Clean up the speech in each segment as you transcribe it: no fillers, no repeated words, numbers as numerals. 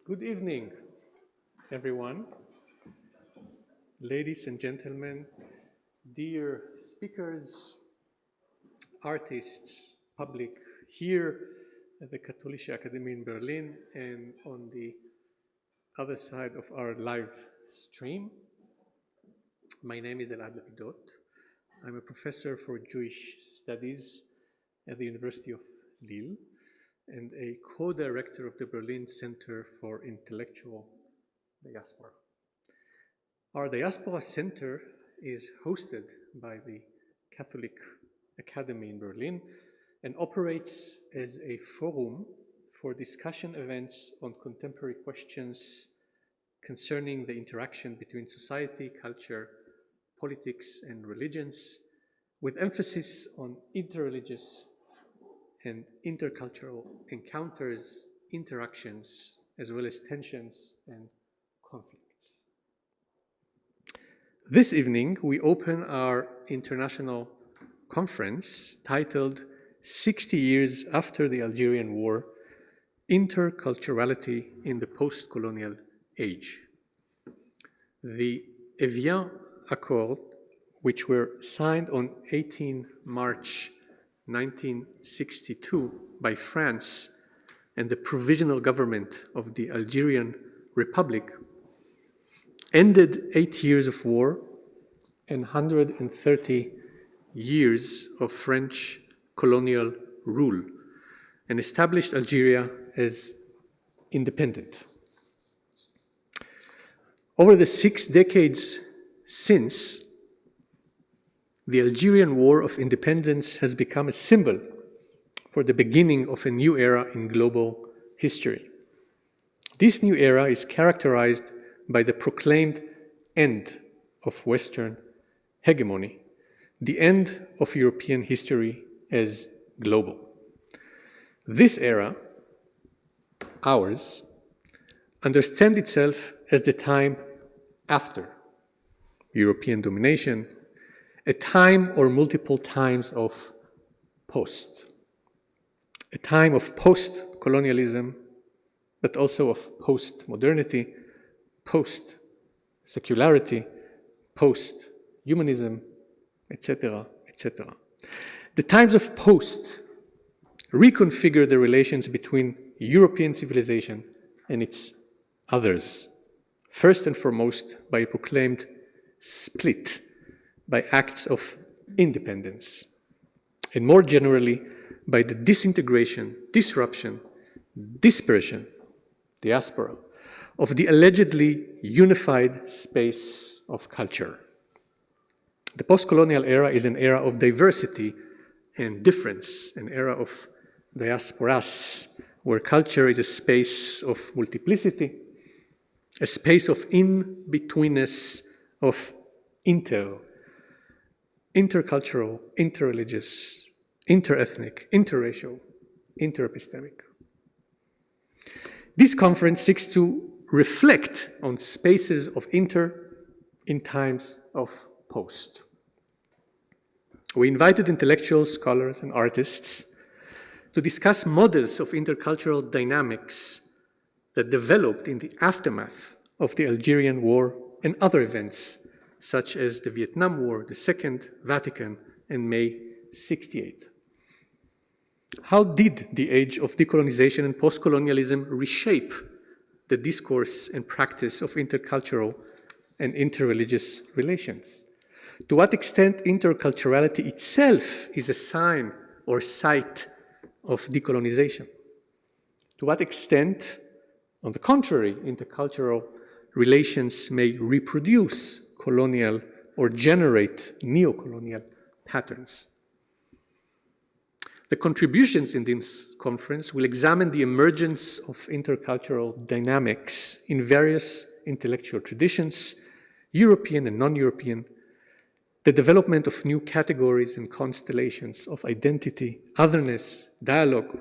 Good evening, everyone. Ladies and gentlemen, dear speakers, artists, public here at the Katholische Akademie in Berlin and on the other side of our live stream. My name is Elad Lapidot. I'm a professor for Jewish Studies at the University of Lille and a co-director of the Berlin Center for Intellectual Diaspora. Our Diaspora Center is hosted by the Catholic Academy in Berlin and operates as a forum for discussion events on contemporary questions concerning the interaction between society, culture, politics, and religions, with emphasis on interreligious and intercultural encounters, interactions, as well as tensions and conflicts. This evening, we open our international conference titled 60 Years After the Algerian War, Interculturality in the Postcolonial Age. The Evian Accord, which were signed on 18 March 1962 by France and the Provisional Government of the Algerian Republic, ended 8 years of war and 130 years of French colonial rule and established Algeria as independent. Over the 6 decades since, the Algerian War of Independence has become a symbol for the beginning of a new era in global history. This new era is characterized by the proclaimed end of Western hegemony, the end of European history as global. This era, ours, understands itself as the time after European domination, a time or multiple times of post, a time of post-colonialism, but also of post-modernity, post-secularity, post-humanism, etc., etc. The times of post reconfigure the relations between European civilization and its others, first and foremost by a proclaimed split, by acts of independence, and more generally by the disintegration, disruption, dispersion, diaspora, of the allegedly unified space of culture. The postcolonial era is an era of diversity and difference, an era of diasporas, where culture is a space of multiplicity, a space of in-betweenness, of intercultural, interreligious, interethnic, interracial, interepistemic. This conference seeks to reflect on spaces of inter in times of post. We invited intellectuals, scholars, and artists to discuss models of intercultural dynamics that developed in the aftermath of the Algerian War and other events such as the Vietnam War, the Second Vatican, and May '68. How did the age of decolonization and postcolonialism reshape the discourse and practice of intercultural and interreligious relations? To what extent interculturality itself is a sign or site of decolonization? To what extent, on the contrary, intercultural relations may reproduce colonial or generate neo-colonial patterns? The contributions in this conference will examine the emergence of intercultural dynamics in various intellectual traditions, European and non-European, the development of new categories and constellations of identity, otherness, dialogue,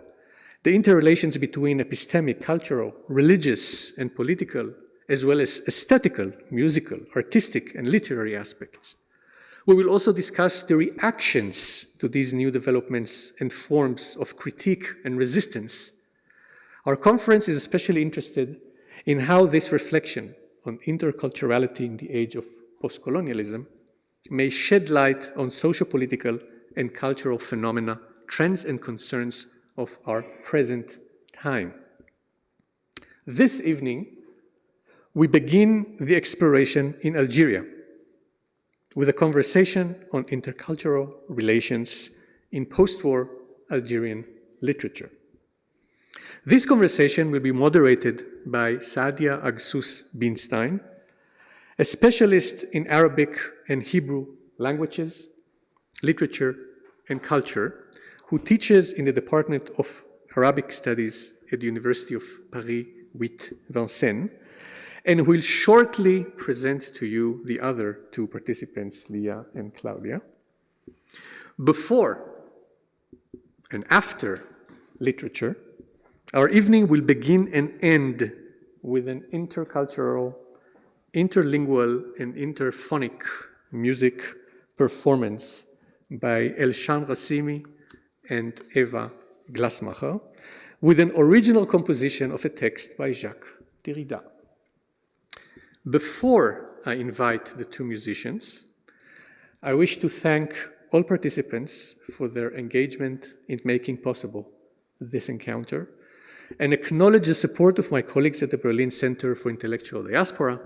the interrelations between epistemic, cultural, religious, and political, as well as aesthetical, musical, artistic, and literary aspects. We will also discuss the reactions to these new developments and forms of critique and resistance. Our conference is especially interested in how this reflection on interculturality in the age of postcolonialism may shed light on socio-political and cultural phenomena, trends and concerns of our present time. This evening, we begin the exploration in Algeria with a conversation on intercultural relations in post-war Algerian literature. This conversation will be moderated by Sadia Agsous Binstein, a specialist in Arabic and Hebrew languages, literature, and culture, who teaches in the Department of Arabic Studies at the University of Paris 8 Vincennes, and will shortly present to you the other two participants, Leah and Claudia. Before and after literature, our evening will begin and end with an intercultural, interlingual, and interphonic music performance by Elshan Ghasimi and Eva Glasmacher, with an original composition of a text by Jacques Derrida. Before I invite the two musicians, I wish to thank all participants for their engagement in making possible this encounter, and acknowledge the support of my colleagues at the Berlin Center for Intellectual Diaspora,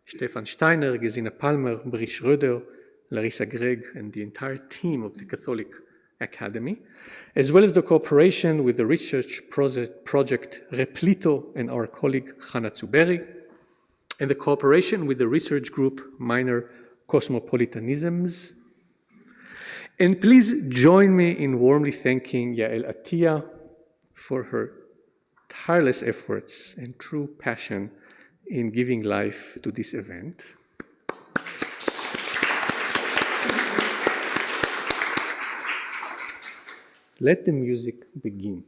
Stefan Steiner, Gesine Palmer, Brie Schröder, Larissa Gregg, and the entire team of the Catholic Academy, as well as the cooperation with the research project Replito and our colleague Hannah Zuberi, and the cooperation with the research group Minor Cosmopolitanisms. And please join me in warmly thanking Yael Attia for her tireless efforts and true passion in giving life to this event. Let the music begin.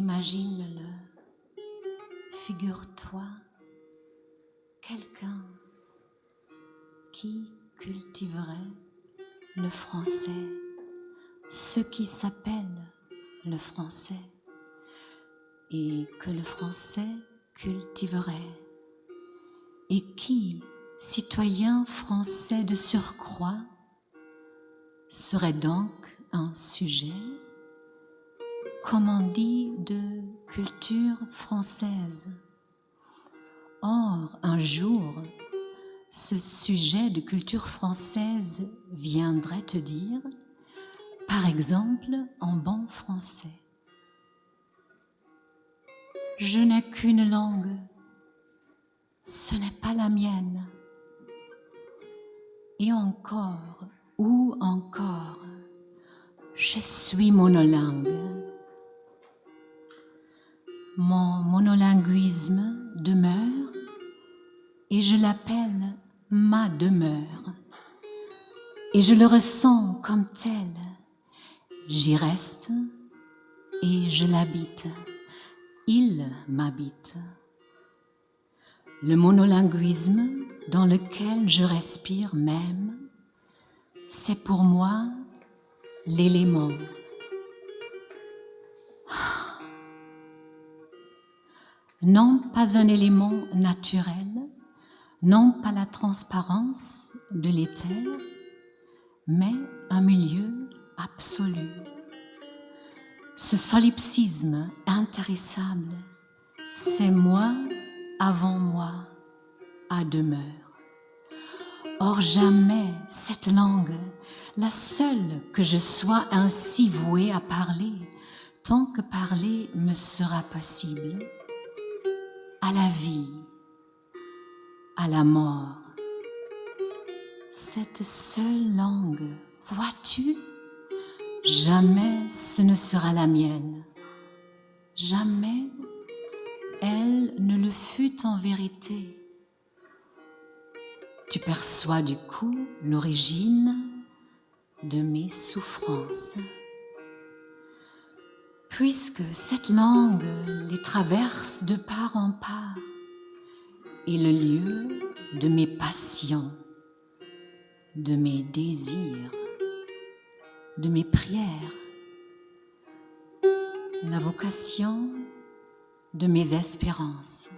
Imagine-le. Figure-toi quelqu'un qui cultiverait le français, ce qui s'appelle le français, et que le français cultiverait, et qui, citoyen français de surcroît, serait donc un sujet, comme on dit, de culture française. Or, un jour, ce sujet de culture française viendrait te dire, par exemple, en bon français: je n'ai qu'une langue, ce n'est pas la mienne. Et encore, ou encore, je suis monolingue. Mon monolinguisme demeure et je l'appelle ma demeure. Et je le ressens comme tel. J'y reste et je l'habite. Il m'habite. Le monolinguisme dans lequel je respire même, c'est pour moi l'élément. Non pas un élément naturel, non pas la transparence de l'éther, mais un milieu absolu. Ce solipsisme intarissable, c'est moi avant moi à demeure. Or jamais cette langue, la seule que je sois ainsi vouée à parler, tant que parler me sera possible, à la vie, à la mort. Cette seule langue, vois-tu, jamais ce ne sera la mienne. Jamais elle ne le fut en vérité. Tu perçois du coup l'origine de mes souffrances. Puisque cette langue les traverse de part en part, est le lieu de mes passions, de mes désirs, de mes prières, la vocation de mes espérances.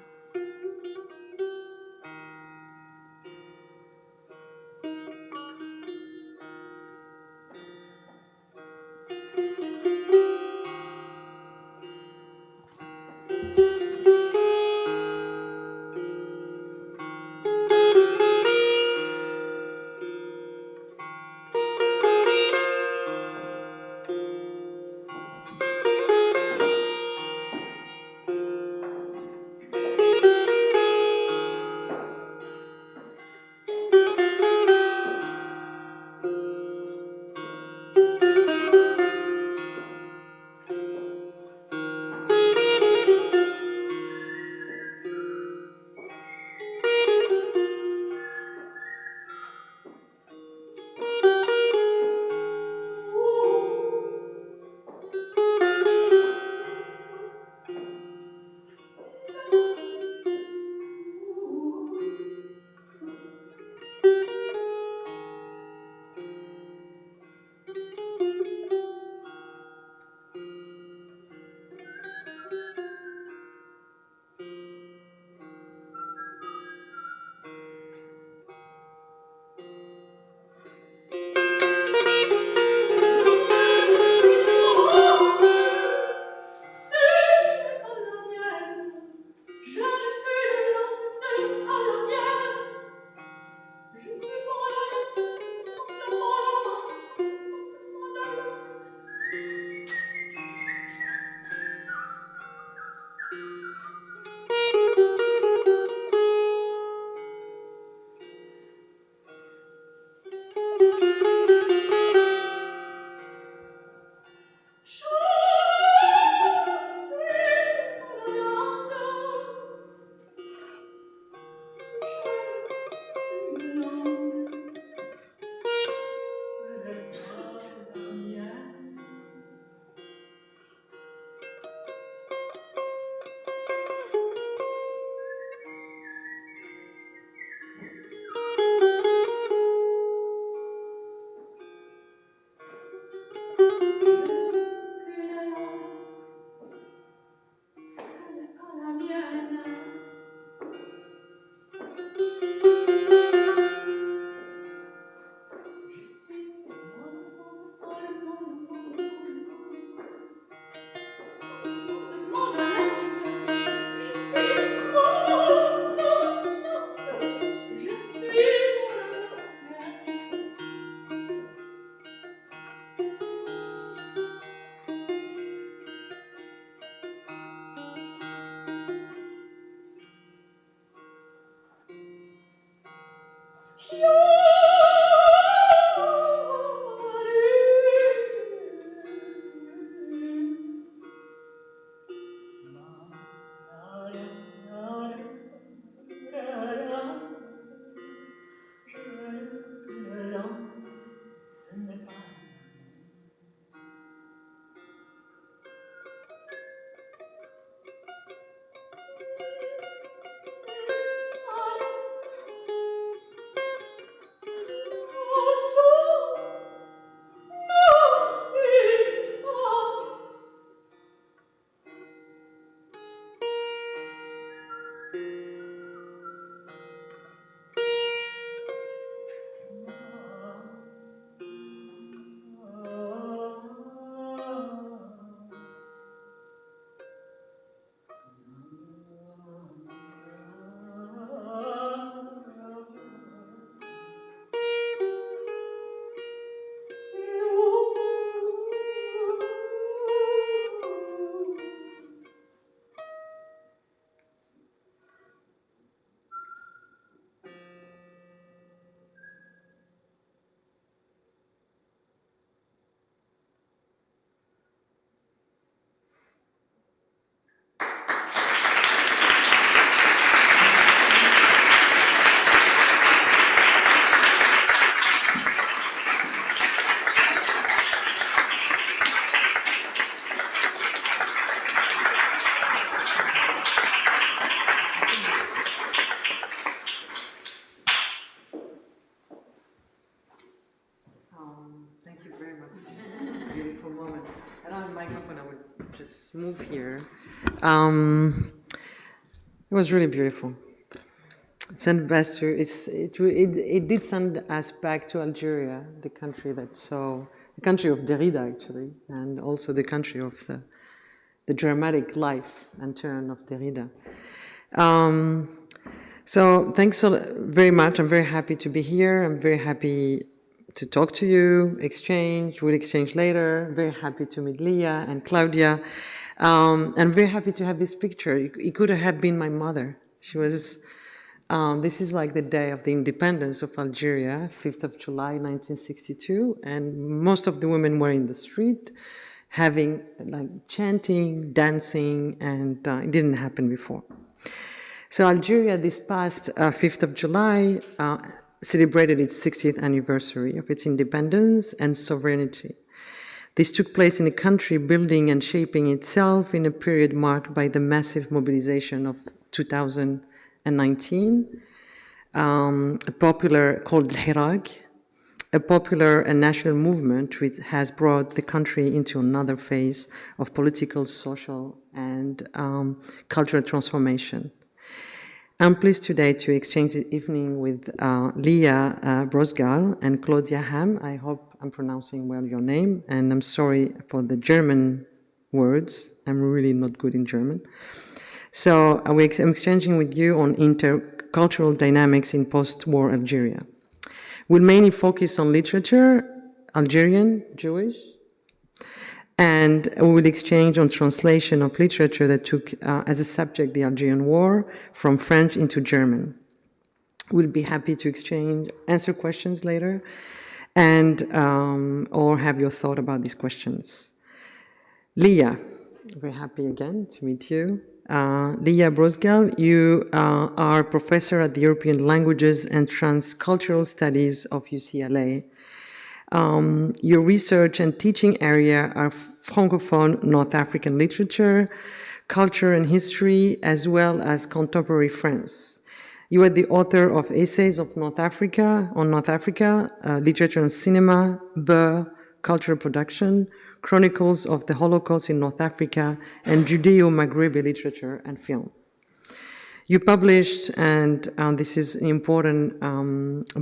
move here. It was really beautiful. It sent us to, it did send us back to Algeria, the country the country of Derrida actually, and also the country of the dramatic life and turn of Derrida. So thanks so very much. I'm very happy to be here. I'm very happy to talk to you, we'll exchange later. Very happy to meet Leah and Claudia. I'm very happy to have this picture. It could have been my mother. She was, this is like the day of the independence of Algeria, 5th of July, 1962. And most of the women were in the street having like chanting, dancing, and it didn't happen before. So Algeria, this past 5th of July, celebrated its 60th anniversary of its independence and sovereignty. This took place in a country building and shaping itself in a period marked by the massive mobilization of 2019, called Al-Hirag, a popular and national movement which has brought the country into another phase of political, social, and cultural transformation. I'm pleased today to exchange the evening with Leah Brozgal and Claudia Hamm. I hope I'm pronouncing well your name, and I'm sorry for the German words. I'm really not good in German. So I'm exchanging with you on intercultural dynamics in post-war Algeria. We'll mainly focus on literature, Algerian, Jewish, and we will exchange on translation of literature that took as a subject the Algerian War from French into German. We'll be happy to answer questions later, and or have your thought about these questions. Leah, very happy again to meet you. Leah Brozgal, you are professor at the European Languages and Transcultural Studies of UCLA. Your research and teaching area are Francophone North African literature, culture and history, as well as contemporary France. You are the author of Essays on North Africa, Literature and Cinema, Beur, Cultural Production, Chronicles of the Holocaust in North Africa, and Judeo-Maghrebi Literature and Film. You published, and this is an important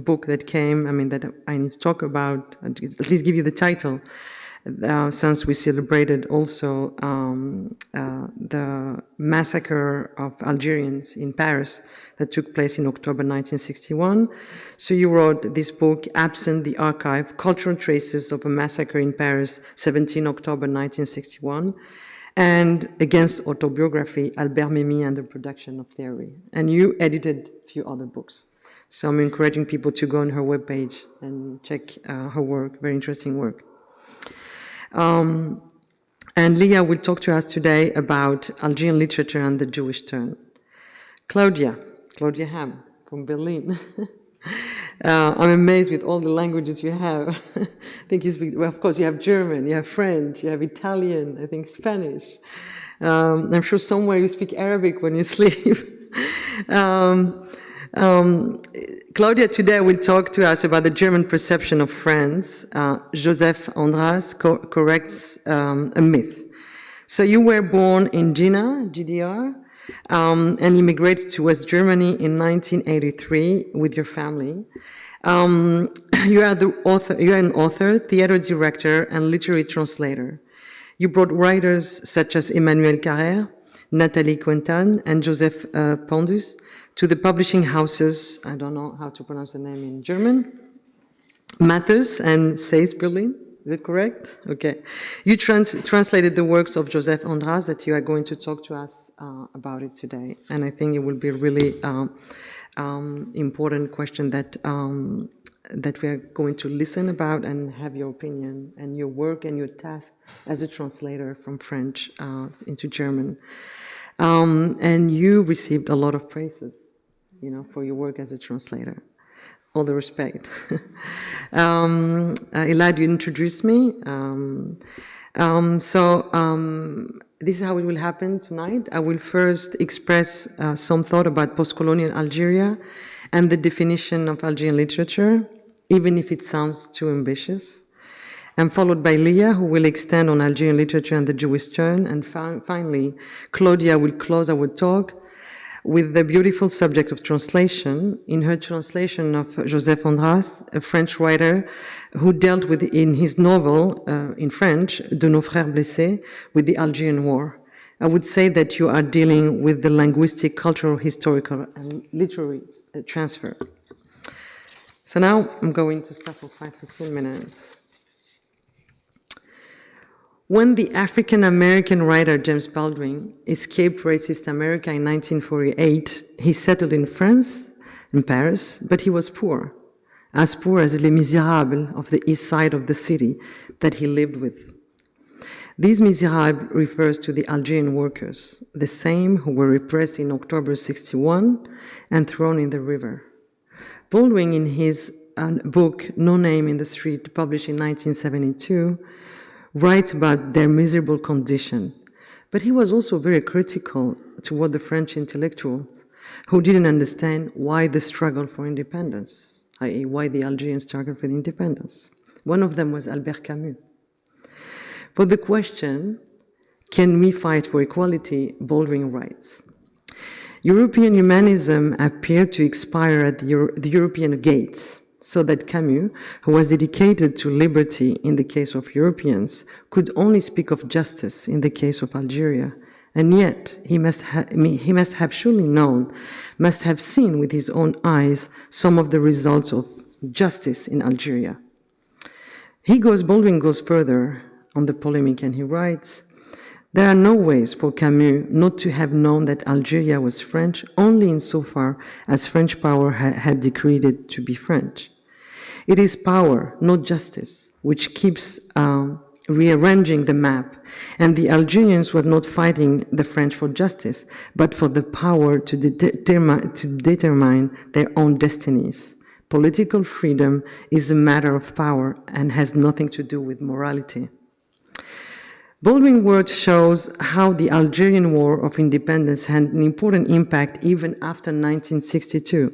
book that came, that I need to talk about, at least give you the title, since we celebrated also the massacre of Algerians in Paris that took place in October 1961. So you wrote this book, Absent the Archive, Cultural Traces of a Massacre in Paris, 17 October 1961. And Against Autobiography, Albert Memmi and the Production of Theory. And you edited a few other books. So I'm encouraging people to go on her webpage and check her work, very interesting work. And Leah will talk to us today about Algerian literature and the Jewish turn. Claudia Hamm from Berlin. I'm amazed with all the languages you have. I think you speak, well, of course, you have German, you have French, you have Italian, I think Spanish. I'm sure somewhere you speak Arabic when you sleep. Claudia today will talk to us about the German perception of France. Joseph Andras corrects a myth. So you were born in Jena, GDR, and immigrated to West Germany in 1983 with your family. You are an author, theater director, and literary translator. You brought writers such as Emmanuel Carrère, Nathalie Quentin, and Joseph Pondus to the publishing houses, I don't know how to pronounce the name in German, Mathers and Seyss Berlin. Is it correct? Okay. You translated the works of Joseph Andras that you are going to talk to us about it today. And I think it will be a really important question that we are going to listen about and have your opinion and your work and your task as a translator from French into German. And you received a lot of praises, for your work as a translator. All the respect. Elad, you introduced me. This is how it will happen tonight. I will first express some thought about postcolonial Algeria and the definition of Algerian literature, even if it sounds too ambitious. and followed by Leah, who will extend on Algerian literature and the Jewish turn, and finally, Claudia will close our talk with the beautiful subject of translation, in her translation of Joseph Andras, a French writer who dealt with, in his novel in French, De nos frères blessés, with the Algerian War. I would say that you are dealing with the linguistic, cultural, historical, and literary transfer. So now I'm going to stop for 5-15 minutes. When the African-American writer James Baldwin escaped racist America in 1948, he settled in France, in Paris, but he was poor as Les Misérables of the east side of the city that he lived with. These Misérables refers to the Algerian workers, the same who were repressed in October 61 and thrown in the river. Baldwin, in his book No Name in the Street, published in 1972, writes about their miserable condition. But he was also very critical toward the French intellectuals who didn't understand why the struggle for independence, i.e. why the Algerians struggled for independence. One of them was Albert Camus. For the question, can we fight for equality, Baldwin writes, European humanism appeared to expire at the European gates, so that Camus, who was dedicated to liberty in the case of Europeans, could only speak of justice in the case of Algeria. And yet, he must have surely known, must have seen with his own eyes some of the results of justice in Algeria. Baldwin goes further on the polemic, and he writes, there are no ways for Camus not to have known that Algeria was French only insofar as French power had decreed it to be French. It is power, not justice, which keeps rearranging the map, and the Algerians were not fighting the French for justice, but for the power to determine their own destinies. Political freedom is a matter of power and has nothing to do with morality. Baldwin's work shows how the Algerian War of Independence had an important impact even after 1962.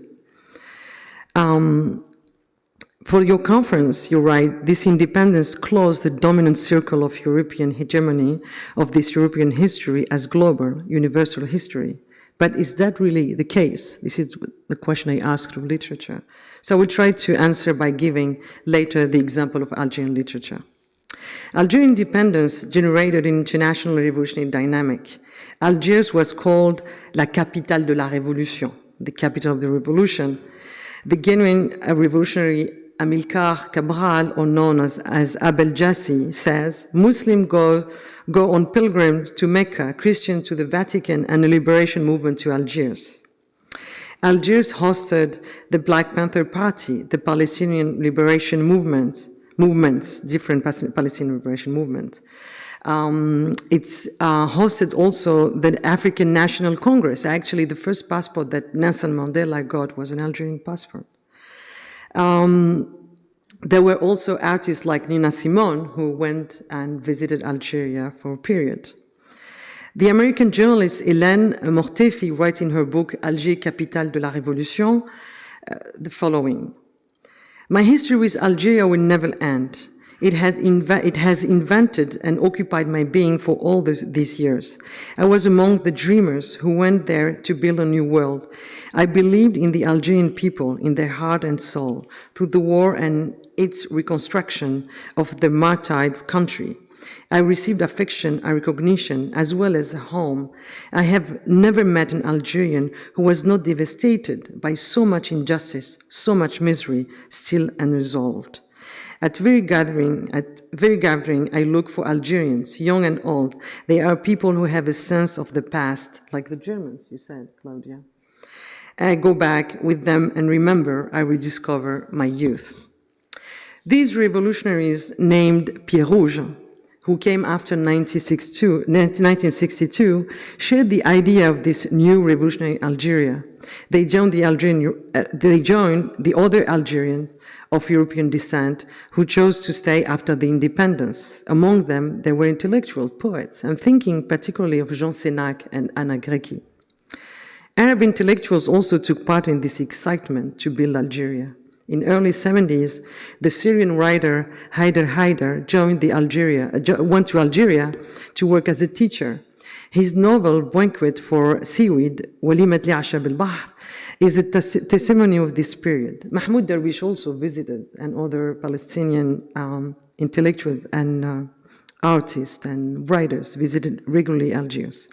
For your conference, you write, this independence closed the dominant circle of European hegemony of this European history as global, universal history. But is that really the case? This is the question I ask through literature. So I will try to answer by giving later the example of Algerian literature. Algerian independence generated an international revolutionary dynamic. Algiers was called la capitale de la révolution, the capital of the revolution. The genuine revolutionary Amilcar Cabral, or known as Abel Jassi, says, Muslims go on pilgrimage to Mecca, Christians to the Vatican, and a liberation movement to Algiers. Algiers hosted the Black Panther Party, the Palestinian liberation movements, different Palestinian liberation movements. It's hosted also the African National Congress. Actually, the first passport that Nelson Mandela got was an Algerian passport. There were also artists like Nina Simone who went and visited Algeria for a period. The American journalist Hélène Mortefi writes in her book Alger, capitale de la Révolution, the following. My history with Algeria will never end. It has invented and occupied my being for all these years. I was among the dreamers who went there to build a new world. I believed in the Algerian people, in their heart and soul, through the war and its reconstruction of the martyred country. I received affection and recognition as well as a home. I have never met an Algerian who was not devastated by so much injustice, so much misery, still unresolved. At very gathering, I look for Algerians, young and old. They are people who have a sense of the past, like the Germans, you said, Claudia. I go back with them and remember, I rediscover my youth. These revolutionaries named Pied Rouge, who came after 1962, shared the idea of this new revolutionary Algeria. They joined the other Algerians of European descent who chose to stay after the independence. Among them, there were intellectual poets. I'm thinking particularly of Jean Sénac and Anna Grecki. Arab intellectuals also took part in this excitement to build Algeria. In early 70s, the Syrian writer Haider went to Algeria to work as a teacher. His novel, Banquet for Seaweed, Walimat li Asha bil-Bahr, is a testimony of this period. Mahmoud Darwish also visited, and other Palestinian intellectuals and artists and writers visited regularly Algiers.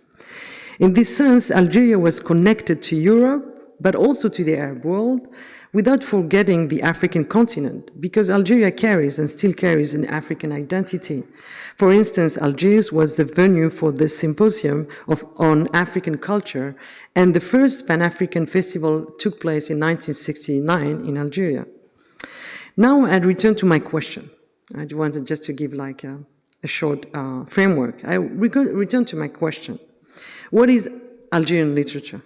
In this sense, Algeria was connected to Europe, but also to the Arab world, without forgetting the African continent, because Algeria carries and still carries an African identity. For instance, Algiers was the venue for the Symposium on African Culture, and the first Pan-African Festival took place in 1969 in Algeria. Now I return to my question. I wanted just to give like a short framework. I return to my question. What is Algerian literature?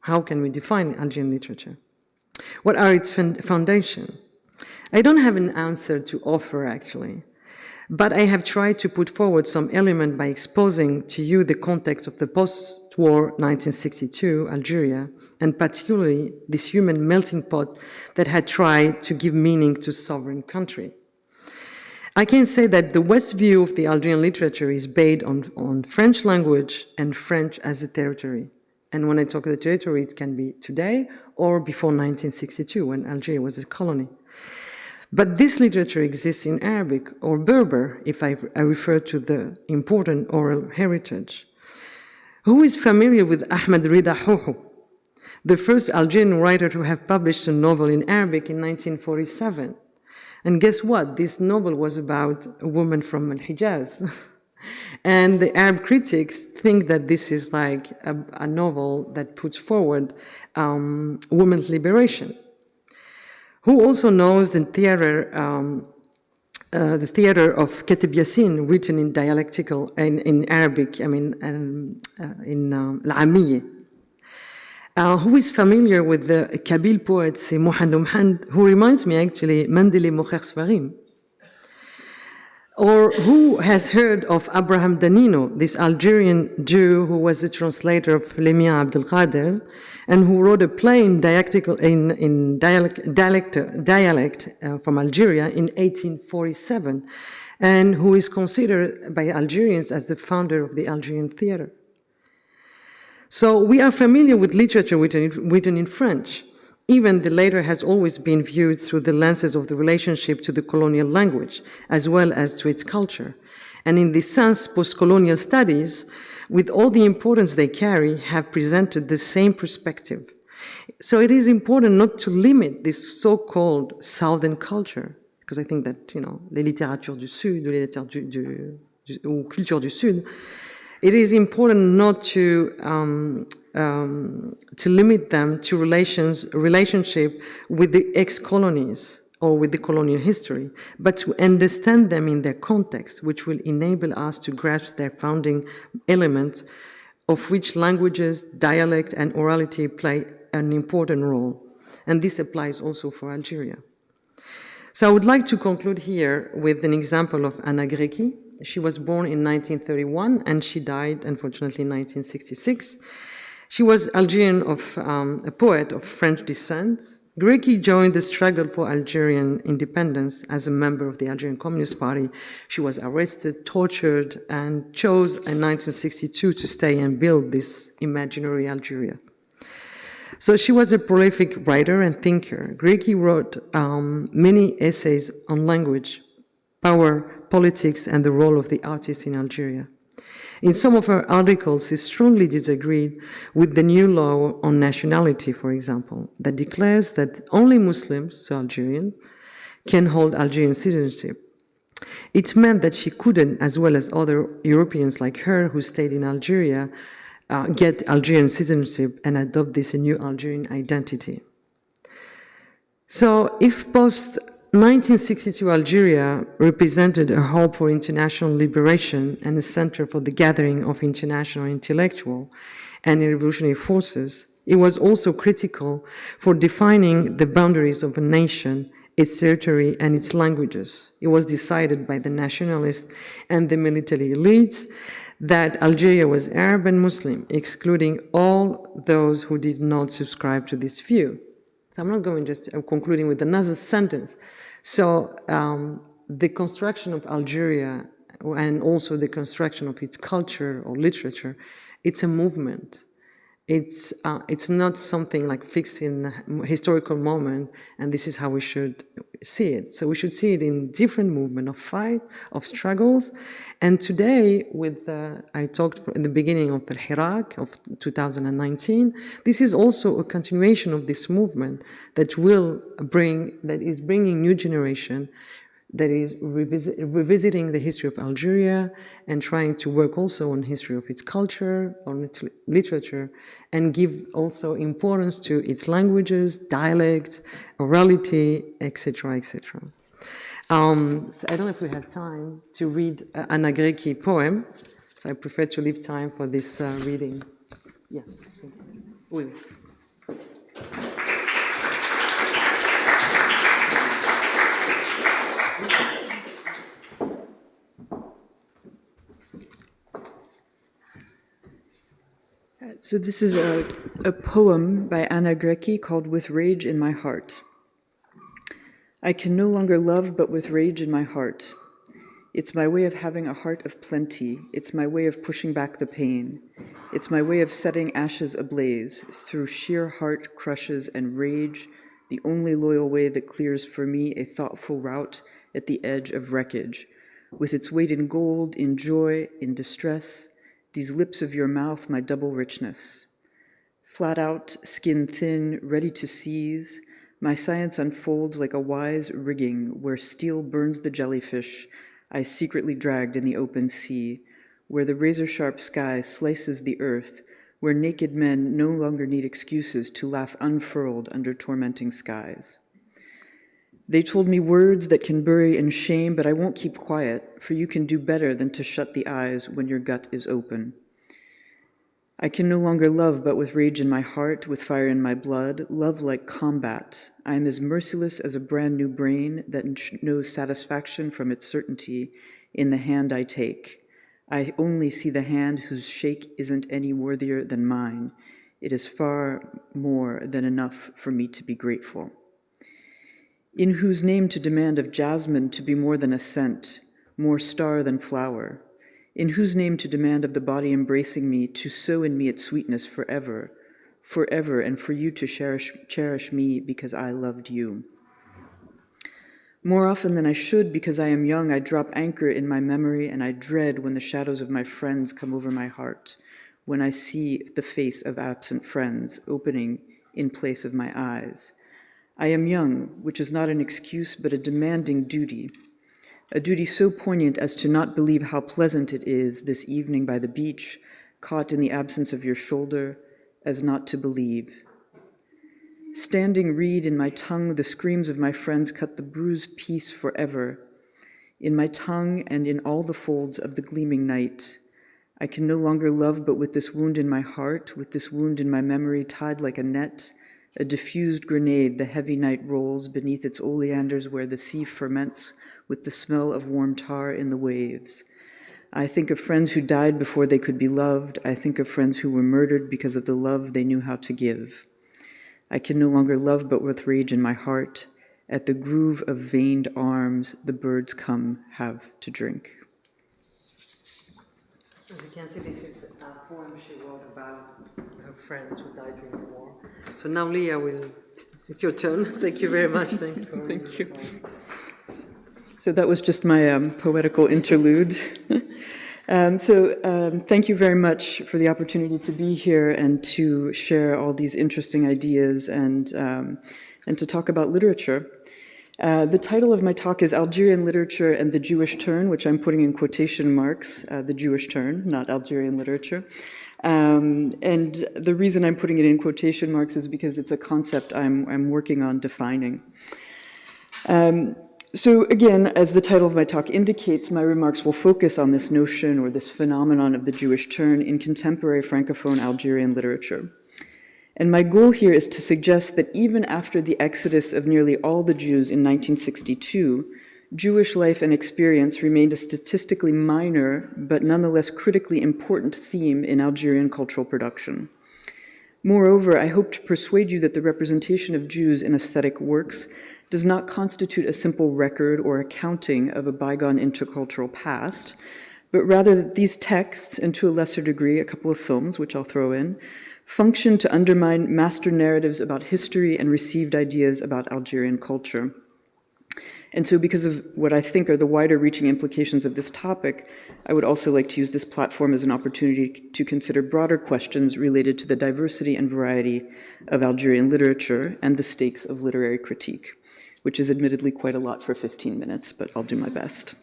How can we define Algerian literature? What are its foundations? I don't have an answer to offer, actually, but I have tried to put forward some element by exposing to you the context of the post-war 1962 Algeria, and particularly this human melting pot that had tried to give meaning to sovereign country. I can say that the West view of the Algerian literature is based on French language and French as a territory. And when I talk of the territory, it can be today or before 1962, when Algeria was a colony. But this literature exists in Arabic or Berber, if I refer to the important oral heritage. Who is familiar with Ahmed Rida Houhou, the first Algerian writer to have published a novel in Arabic in 1947? And guess what? This novel was about a woman from Al-Hijaz. And the Arab critics think that this is like a novel that puts forward women's liberation. Who also knows the theater of Katib Yassin, written in dialectical in Arabic, in Al-Amiyya? Who is familiar with the Kabyle poet Mohand, who reminds me actually Mendele Mocher Svarim? Or who has heard of Abraham Danino, this Algerian Jew who was a translator of Lemia Abdel Qadir, and who wrote a play in dialect from Algeria in 1847, and who is considered by Algerians as the founder of the Algerian theater. So we are familiar with literature written in French. Even the latter has always been viewed through the lenses of the relationship to the colonial language, as well as to its culture. And in this sense, postcolonial studies, with all the importance they carry, have presented the same perspective. So it is important not to limit this so-called Southern culture, because I think that, les littératures du Sud, ou culture du Sud, it is important not to limit them to relationship with the ex-colonies or with the colonial history, but to understand them in their context, which will enable us to grasp their founding elements, of which languages, dialect, and orality play an important role. And this applies also for Algeria. So I would like to conclude here with an example of Anna Grecki. She was born in 1931 and she died, unfortunately, in 1966. She was Algerian a poet of French descent. Grecki joined the struggle for Algerian independence as a member of the Algerian Communist Party. She was arrested, tortured, and chose in 1962 to stay and build this imaginary Algeria. So she was a prolific writer and thinker. Grecki wrote many essays on language, power, politics, and the role of the artist in Algeria. In some of her articles, she strongly disagreed with the new law on nationality, for example, that declares that only Muslims, so Algerian, can hold Algerian citizenship. It meant that she couldn't, as well as other Europeans like her who stayed in Algeria, get Algerian citizenship and adopt this new Algerian identity. So if post-1962 Algeria represented a hope for international liberation and a center for the gathering of international intellectual and revolutionary forces, it was also critical for defining the boundaries of a nation, its territory, and its languages. It was decided by the nationalists and the military elites that Algeria was Arab and Muslim, excluding all those who did not subscribe to this view. So I'm not going I'm concluding with another sentence. So the construction of Algeria and also the construction of its culture or literature, it's a movement. It's not something like fixed in a historical moment, and this is how we should see it. So we should see it in different movement of fight, of struggles. And today, I talked in the beginning of the Hirak of 2019, this is also a continuation of this movement that is bringing new generation, that is revisiting the history of Algeria and trying to work also on history of its culture, on its literature, and give also importance to its languages, dialect, orality, etc., etc. So I don't know if we have time to read an Agreki poem, so I prefer to leave time for this reading. Yeah. Oui. So this is a poem by Anna Grecki called With Rage in My Heart. I can no longer love but with rage in my heart. It's my way of having a heart of plenty. It's my way of pushing back the pain. It's my way of setting ashes ablaze through sheer heart crushes and rage, the only loyal way that clears for me a thoughtful route at the edge of wreckage, with its weight in gold, in joy, in distress, these lips of your mouth, my double richness. Flat out, skin thin, ready to seize, my science unfolds like a wise rigging where steel burns the jellyfish I secretly dragged in the open sea, where the razor-sharp sky slices the earth, where naked men no longer need excuses to laugh unfurled under tormenting skies. They told me words that can bury in shame, but I won't keep quiet, for you can do better than to shut the eyes when your gut is open. I can no longer love but with rage in my heart, with fire in my blood, love like combat. I am as merciless as a brand new brain that knows satisfaction from its certainty in the hand I take. I only see the hand whose shake isn't any worthier than mine. It is far more than enough for me to be grateful. In whose name to demand of jasmine to be more than a scent, more star than flower? In whose name to demand of the body embracing me to sow in me its sweetness forever, forever, and for you to cherish me because I loved you? More often than I should, because I am young, I drop anchor in my memory and I dread when the shadows of my friends come over my heart, when I see the face of absent friends opening in place of my eyes. I am young, which is not an excuse, but a demanding duty, a duty so poignant as to not believe how pleasant it is this evening by the beach, caught in the absence of your shoulder, as not to believe. Standing reed in my tongue, the screams of my friends cut the bruised peace forever. In my tongue and in all the folds of the gleaming night, I can no longer love but with this wound in my heart, with this wound in my memory tied like a net, a diffused grenade the heavy night rolls beneath its oleanders where the sea ferments with the smell of warm tar in the waves. I think of friends who died before they could be loved. I think of friends who were murdered because of the love they knew how to give. I can no longer love but with rage in my heart. At the groove of veined arms, the birds come have to drink. As you can see, this is a poem she wrote about her friends who died during the war. So now, Leah, it's your turn. Thank you very much. Thanks. Thank you. So that was just my poetical interlude. Thank you very much for the opportunity to be here and to share all these interesting ideas and to talk about literature. The title of my talk is Algerian Literature and the Jewish Turn, which I'm putting in quotation marks, the Jewish turn, not Algerian literature. And the reason I'm putting it in quotation marks is because it's a concept I'm working on defining. So again, as the title of my talk indicates, my remarks will focus on this notion or this phenomenon of the Jewish turn in contemporary Francophone Algerian literature. And my goal here is to suggest that even after the exodus of nearly all the Jews in 1962, Jewish life and experience remained a statistically minor, but nonetheless critically important theme in Algerian cultural production. Moreover, I hope to persuade you that the representation of Jews in aesthetic works does not constitute a simple record or accounting of a bygone intercultural past, but rather that these texts, and to a lesser degree a couple of films, which I'll throw in, function to undermine master narratives about history and received ideas about Algerian culture. And so because of what I think are the wider reaching implications of this topic, I would also like to use this platform as an opportunity to consider broader questions related to the diversity and variety of Algerian literature and the stakes of literary critique, which is admittedly quite a lot for 15 minutes, but I'll do my best.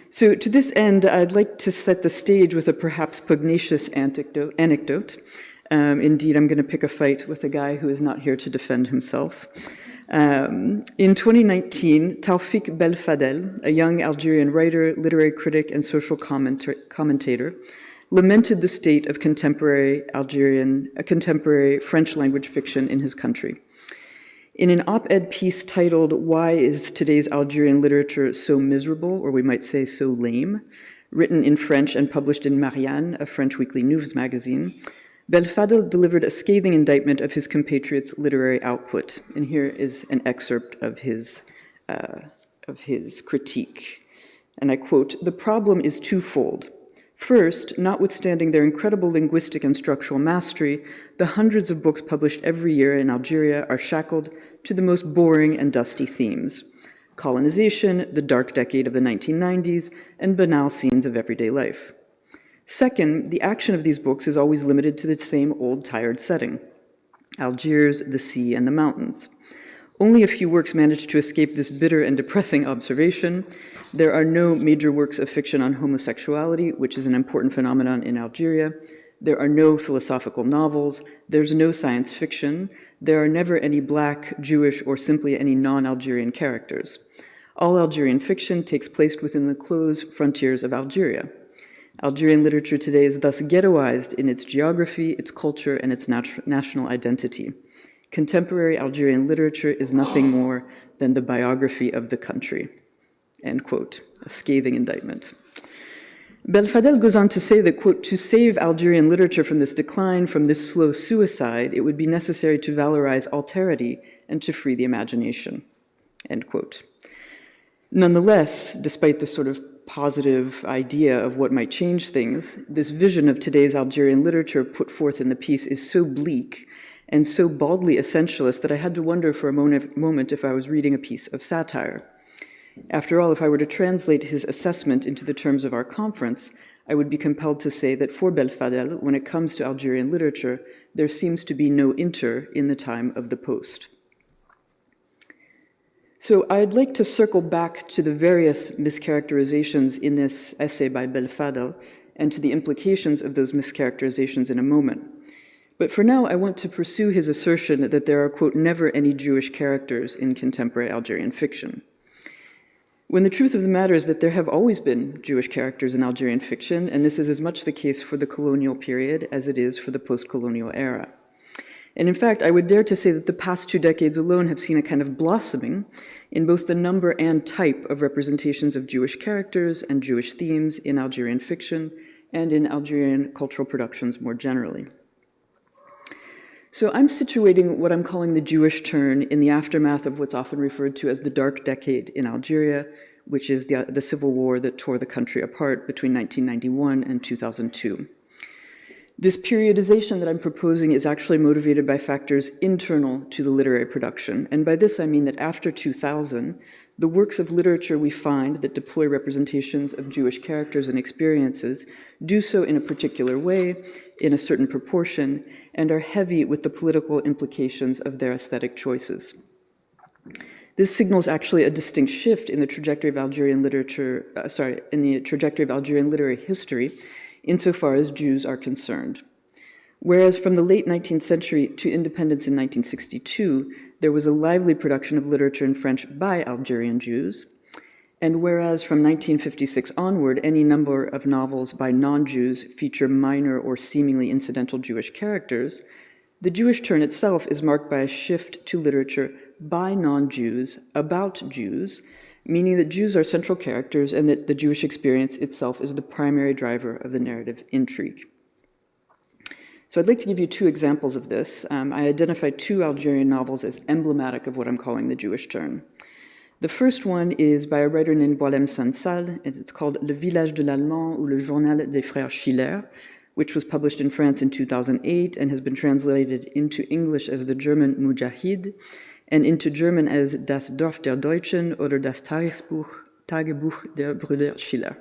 So to this end, I'd like to set the stage with a perhaps pugnacious anecdote. Indeed, I'm going to pick a fight with a guy who is not here to defend himself. In 2019, Taoufik Belfadel, a young Algerian writer, literary critic, and social commentator, lamented the state of contemporary French language fiction in his country. In an op-ed piece titled "Why is Today's Algerian Literature So Miserable?" or we might say so lame, written in French and published in Marianne, a French weekly news magazine, Belfadel delivered a scathing indictment of his compatriots' literary output. And here is an excerpt of his critique. And I quote, "The problem is twofold. First, notwithstanding their incredible linguistic and structural mastery, the hundreds of books published every year in Algeria are shackled to the most boring and dusty themes: colonization, the dark decade of the 1990s, and banal scenes of everyday life. Second, the action of these books is always limited to the same old tired setting: Algiers, the sea, and the mountains. Only a few works manage to escape this bitter and depressing observation. There are no major works of fiction on homosexuality, which is an important phenomenon in Algeria. There are no philosophical novels. There's no science fiction. There are never any Black, Jewish, or simply any non-Algerian characters. All Algerian fiction takes place within the closed frontiers of Algeria. Algerian literature today is thus ghettoized in its geography, its culture, and its national identity. Contemporary Algerian literature is nothing more than the biography of the country." End quote, a scathing indictment. Belfadel goes on to say that, quote, "To save Algerian literature from this decline, from this slow suicide, it would be necessary to valorize alterity and to free the imagination," end quote. Nonetheless, despite this sort of positive idea of what might change things, this vision of today's Algerian literature put forth in the piece is so bleak and so baldly essentialist that I had to wonder for a moment if I was reading a piece of satire. After all, if I were to translate his assessment into the terms of our conference, I would be compelled to say that for Belfadel, when it comes to Algerian literature, there seems to be no inter in the time of the post. So I'd like to circle back to the various mischaracterizations in this essay by Belfadel and to the implications of those mischaracterizations in a moment. But for now, I want to pursue his assertion that there are, quote, "never any Jewish characters in contemporary Algerian fiction," when the truth of the matter is that there have always been Jewish characters in Algerian fiction, and this is as much the case for the colonial period as it is for the postcolonial era. And in fact, I would dare to say that the past 2 decades alone have seen a kind of blossoming in both the number and type of representations of Jewish characters and Jewish themes in Algerian fiction and in Algerian cultural productions more generally. So I'm situating what I'm calling the Jewish turn in the aftermath of what's often referred to as the dark decade in Algeria, which is the civil war that tore the country apart between 1991 and 2002. This periodization that I'm proposing is actually motivated by factors internal to the literary production, and by this I mean that after 2000, the works of literature we find that deploy representations of Jewish characters and experiences do so in a particular way, in a certain proportion, and are heavy with the political implications of their aesthetic choices. This signals actually a distinct shift in the trajectory of Algerian literature, in the trajectory of Algerian literary history, insofar as Jews are concerned. Whereas from the late 19th century to independence in 1962, there was a lively production of literature in French by Algerian Jews, and whereas from 1956 onward, any number of novels by non-Jews feature minor or seemingly incidental Jewish characters, the Jewish turn itself is marked by a shift to literature by non-Jews about Jews, meaning that Jews are central characters and that the Jewish experience itself is the primary driver of the narrative intrigue. So I'd like to give you two examples of this. I identified two Algerian novels as emblematic of what I'm calling the Jewish turn. The first one is by a writer named Boalem Sansal, and it's called Le Village de l'Allemand ou le Journal des Frères Schiller, which was published in France in 2008 and has been translated into English as the German Mujahid and into German as Das Dorf der Deutschen oder Das Tagebuch der Brüder Schiller.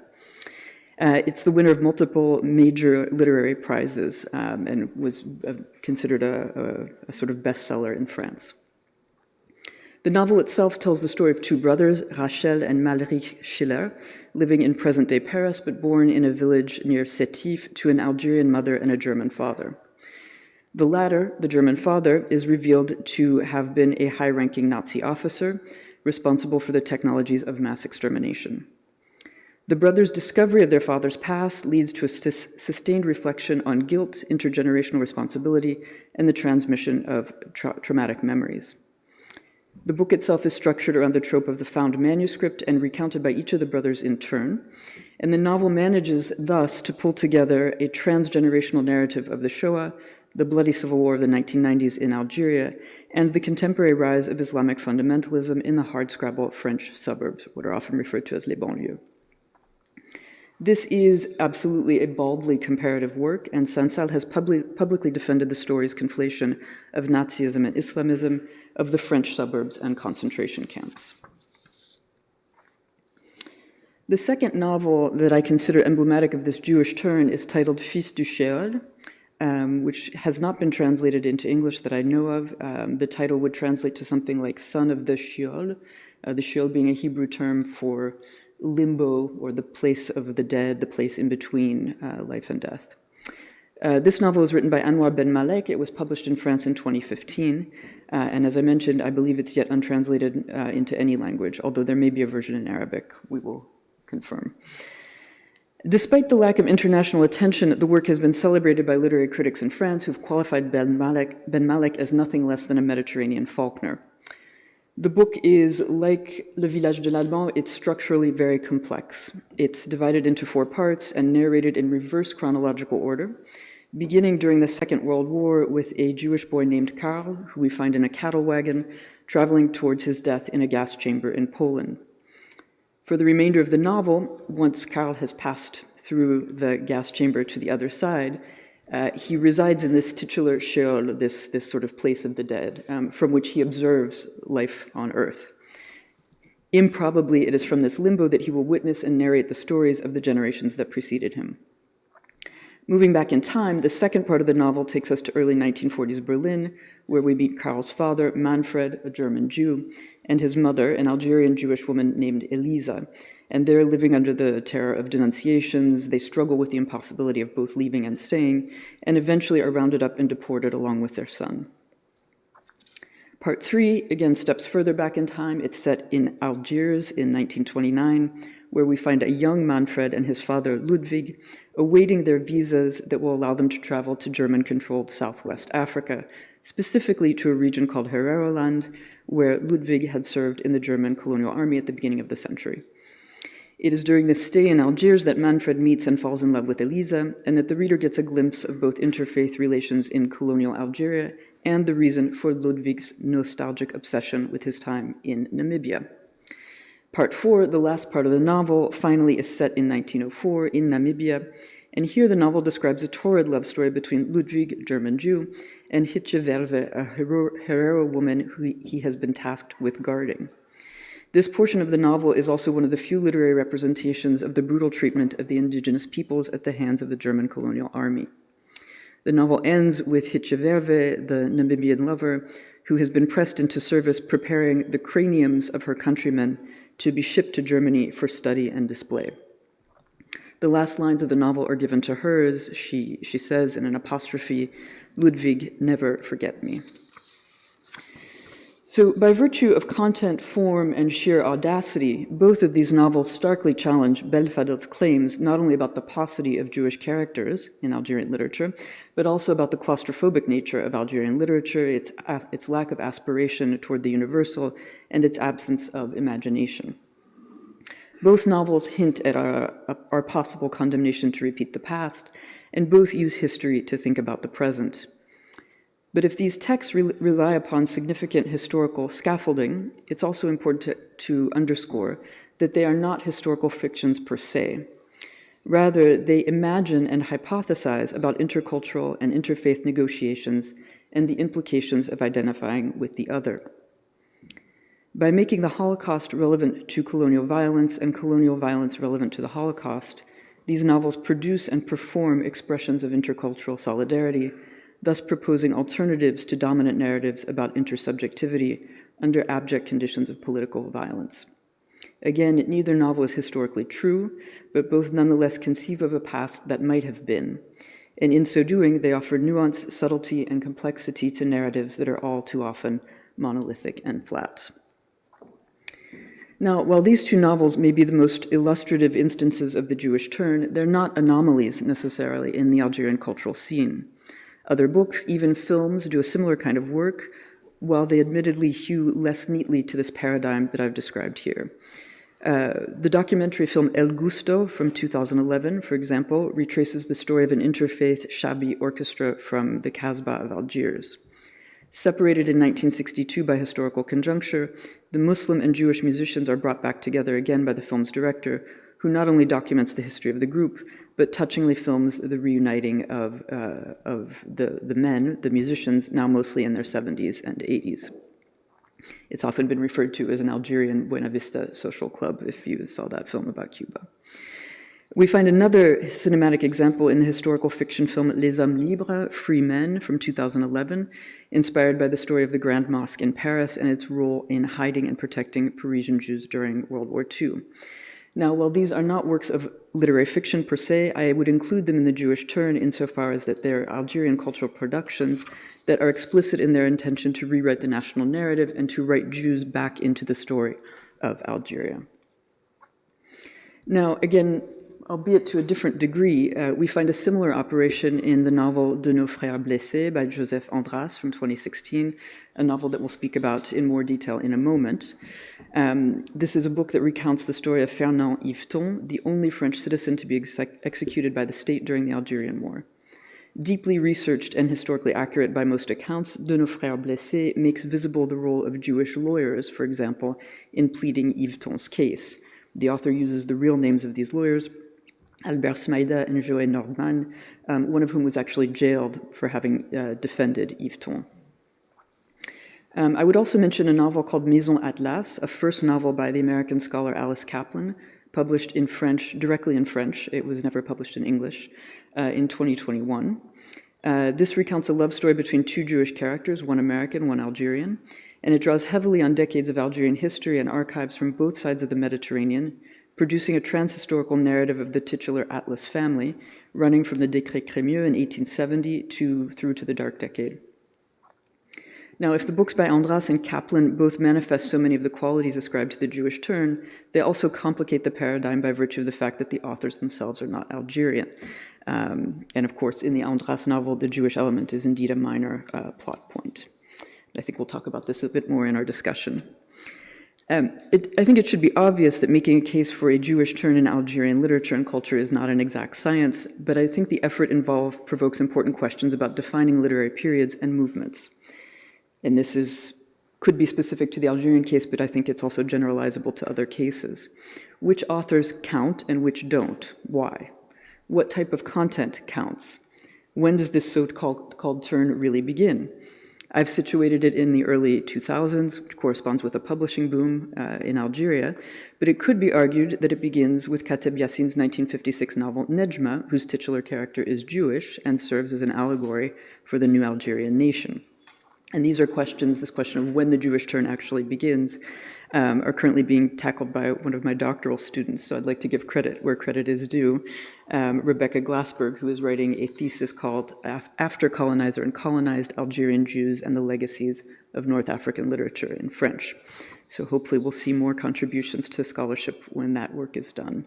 It's the winner of multiple major literary prizes and was considered a sort of bestseller in France. The novel itself tells the story of two brothers, Rachel and Malrich Schiller, living in present-day Paris, but born in a village near Sétif to an Algerian mother and a German father. The latter, the German father, is revealed to have been a high-ranking Nazi officer responsible for the technologies of mass extermination. The brothers' discovery of their father's past leads to a sustained reflection on guilt, intergenerational responsibility, and the transmission of traumatic memories. The book itself is structured around the trope of the found manuscript and recounted by each of the brothers in turn, and the novel manages thus to pull together a transgenerational narrative of the Shoah, the bloody civil war of the 1990s in Algeria, and the contemporary rise of Islamic fundamentalism in the hardscrabble French suburbs, what are often referred to as les banlieues. This is absolutely a baldly comparative work, and Sansal has publicly defended the story's conflation of Nazism and Islamism, of the French suburbs and concentration camps. The second novel that I consider emblematic of this Jewish turn is titled Fils du Sheol, which has not been translated into English that I know of. The title would translate to something like Son of the Sheol being a Hebrew term for limbo, or the place of the dead, the place in between life and death. This novel was written by Anwar Ben Malek. It was published in France in 2015, and as I mentioned, I believe it's yet untranslated into any language, although there may be a version in Arabic. We will confirm. Despite the lack of international attention, the work has been celebrated by literary critics in France who've qualified Ben Malek as nothing less than a Mediterranean Faulkner. The book is, like Le Village de l'Allemand, it's structurally very complex. It's divided into 4 parts and narrated in reverse chronological order, beginning during the Second World War with a Jewish boy named Karl, who we find in a cattle wagon, traveling towards his death in a gas chamber in Poland. For the remainder of the novel, once Karl has passed through the gas chamber to the other side, he resides in this titular Sheol, this sort of place of the dead, from which he observes life on earth. Improbably, it is from this limbo that he will witness and narrate the stories of the generations that preceded him. Moving back in time, the second part of the novel takes us to early 1940s Berlin, where we meet Karl's father, Manfred, a German Jew, and his mother, an Algerian Jewish woman named Elisa. And they're living under the terror of denunciations. They struggle with the impossibility of both leaving and staying, and eventually are rounded up and deported along with their son. Part 3, again, steps further back in time. It's set in Algiers in 1929, where we find a young Manfred and his father, Ludwig, awaiting their visas that will allow them to travel to German-controlled Southwest Africa, specifically to a region called Hereroland, where Ludwig had served in the German colonial army at the beginning of the century. It is during this stay in Algiers that Manfred meets and falls in love with Elisa, and that the reader gets a glimpse of both interfaith relations in colonial Algeria and the reason for Ludwig's nostalgic obsession with his time in Namibia. Part 4, the last part of the novel, finally is set in 1904 in Namibia, and here the novel describes a torrid love story between Ludwig, German Jew, and Hitje Verve, a Herero woman who he has been tasked with guarding. This portion of the novel is also one of the few literary representations of the brutal treatment of the indigenous peoples at the hands of the German colonial army. The novel ends with Hitje Verve, the Namibian lover, who has been pressed into service preparing the craniums of her countrymen to be shipped to Germany for study and display. The last lines of the novel are given to hers. She says in an apostrophe, "Ludwig, never forget me." So by virtue of content, form, and sheer audacity, both of these novels starkly challenge Belfadel's claims not only about the paucity of Jewish characters in Algerian literature, but also about the claustrophobic nature of Algerian literature, its lack of aspiration toward the universal, and its absence of imagination. Both novels hint at our possible condemnation to repeat the past, and both use history to think about the present. But if these texts rely upon significant historical scaffolding, it's also important to underscore that they are not historical fictions per se. Rather, they imagine and hypothesize about intercultural and interfaith negotiations and the implications of identifying with the other. By making the Holocaust relevant to colonial violence and colonial violence relevant to the Holocaust, these novels produce and perform expressions of intercultural solidarity, thus proposing alternatives to dominant narratives about intersubjectivity under abject conditions of political violence. Again, neither novel is historically true, but both nonetheless conceive of a past that might have been. And in so doing, they offer nuance, subtlety, and complexity to narratives that are all too often monolithic and flat. Now, while these two novels may be the most illustrative instances of the Jewish turn, they're not anomalies necessarily in the Algerian cultural scene. Other books, even films, do a similar kind of work, while they admittedly hew less neatly to this paradigm that I've described here. The documentary film El Gusto from 2011, for example, retraces the story of an interfaith Shabi orchestra from the Kasbah of Algiers. Separated in 1962 by historical conjuncture, the Muslim and Jewish musicians are brought back together again by the film's director, who not only documents the history of the group, but touchingly films the reuniting of the men, the musicians, now mostly in their 70s and 80s. It's often been referred to as an Algerian Buena Vista social club, if you saw that film about Cuba. We find another cinematic example in the historical fiction film Les Hommes Libres, Free Men, from 2011, inspired by the story of the Grand Mosque in Paris and its role in hiding and protecting Parisian Jews during World War II. Now, while these are not works of literary fiction per se, I would include them in the Jewish turn insofar as that they're Algerian cultural productions that are explicit in their intention to rewrite the national narrative and to write Jews back into the story of Algeria. Now, again, albeit to a different degree, we find a similar operation in the novel De nos frères blessés by Joseph Andras from 2016, a novel that we'll speak about in more detail in a moment. This is a book that recounts the story of Fernand Yveton, the only French citizen to be executed by the state during the Algerian War. Deeply researched and historically accurate by most accounts, De nos frères blessés makes visible the role of Jewish lawyers, for example, in pleading Yveton's case. The author uses the real names of these lawyers, Albert Smaïda and Joël Nordman, one of whom was actually jailed for having defended Yveton. I would also mention a novel called Maison Atlas, a first novel by the American scholar Alice Kaplan, published in French, directly in French. It was never published in English, in 2021. This recounts a love story between two Jewish characters, one American, one Algerian, and it draws heavily on decades of Algerian history and archives from both sides of the Mediterranean, producing a transhistorical narrative of the titular Atlas family, running from the Décret Crémieux in 1870 through to the Dark Decade. Now, if the books by Andras and Kaplan both manifest so many of the qualities ascribed to the Jewish turn, they also complicate the paradigm by virtue of the fact that the authors themselves are not Algerian. And of course, in the Andras novel, the Jewish element is indeed a minor plot point. I think we'll talk about this a bit more in our discussion. I think it should be obvious that making a case for a Jewish turn in Algerian literature and culture is not an exact science, but I think the effort involved provokes important questions about defining literary periods and movements. And this could be specific to the Algerian case, but I think it's also generalizable to other cases. Which authors count and which don't? Why? What type of content counts? When does this so-called turn really begin? I've situated it in the early 2000s, which corresponds with a publishing boom in Algeria, but it could be argued that it begins with Kateb Yassin's 1956 novel Nejma, whose titular character is Jewish and serves as an allegory for the new Algerian nation. And these are questions, this question of when the Jewish turn actually begins, are currently being tackled by one of my doctoral students, so I'd like to give credit where credit is due, Rebecca Glassberg, who is writing a thesis called After Colonizer and Colonized Algerian Jews and the Legacies of North African Literature in French. So hopefully we'll see more contributions to scholarship when that work is done.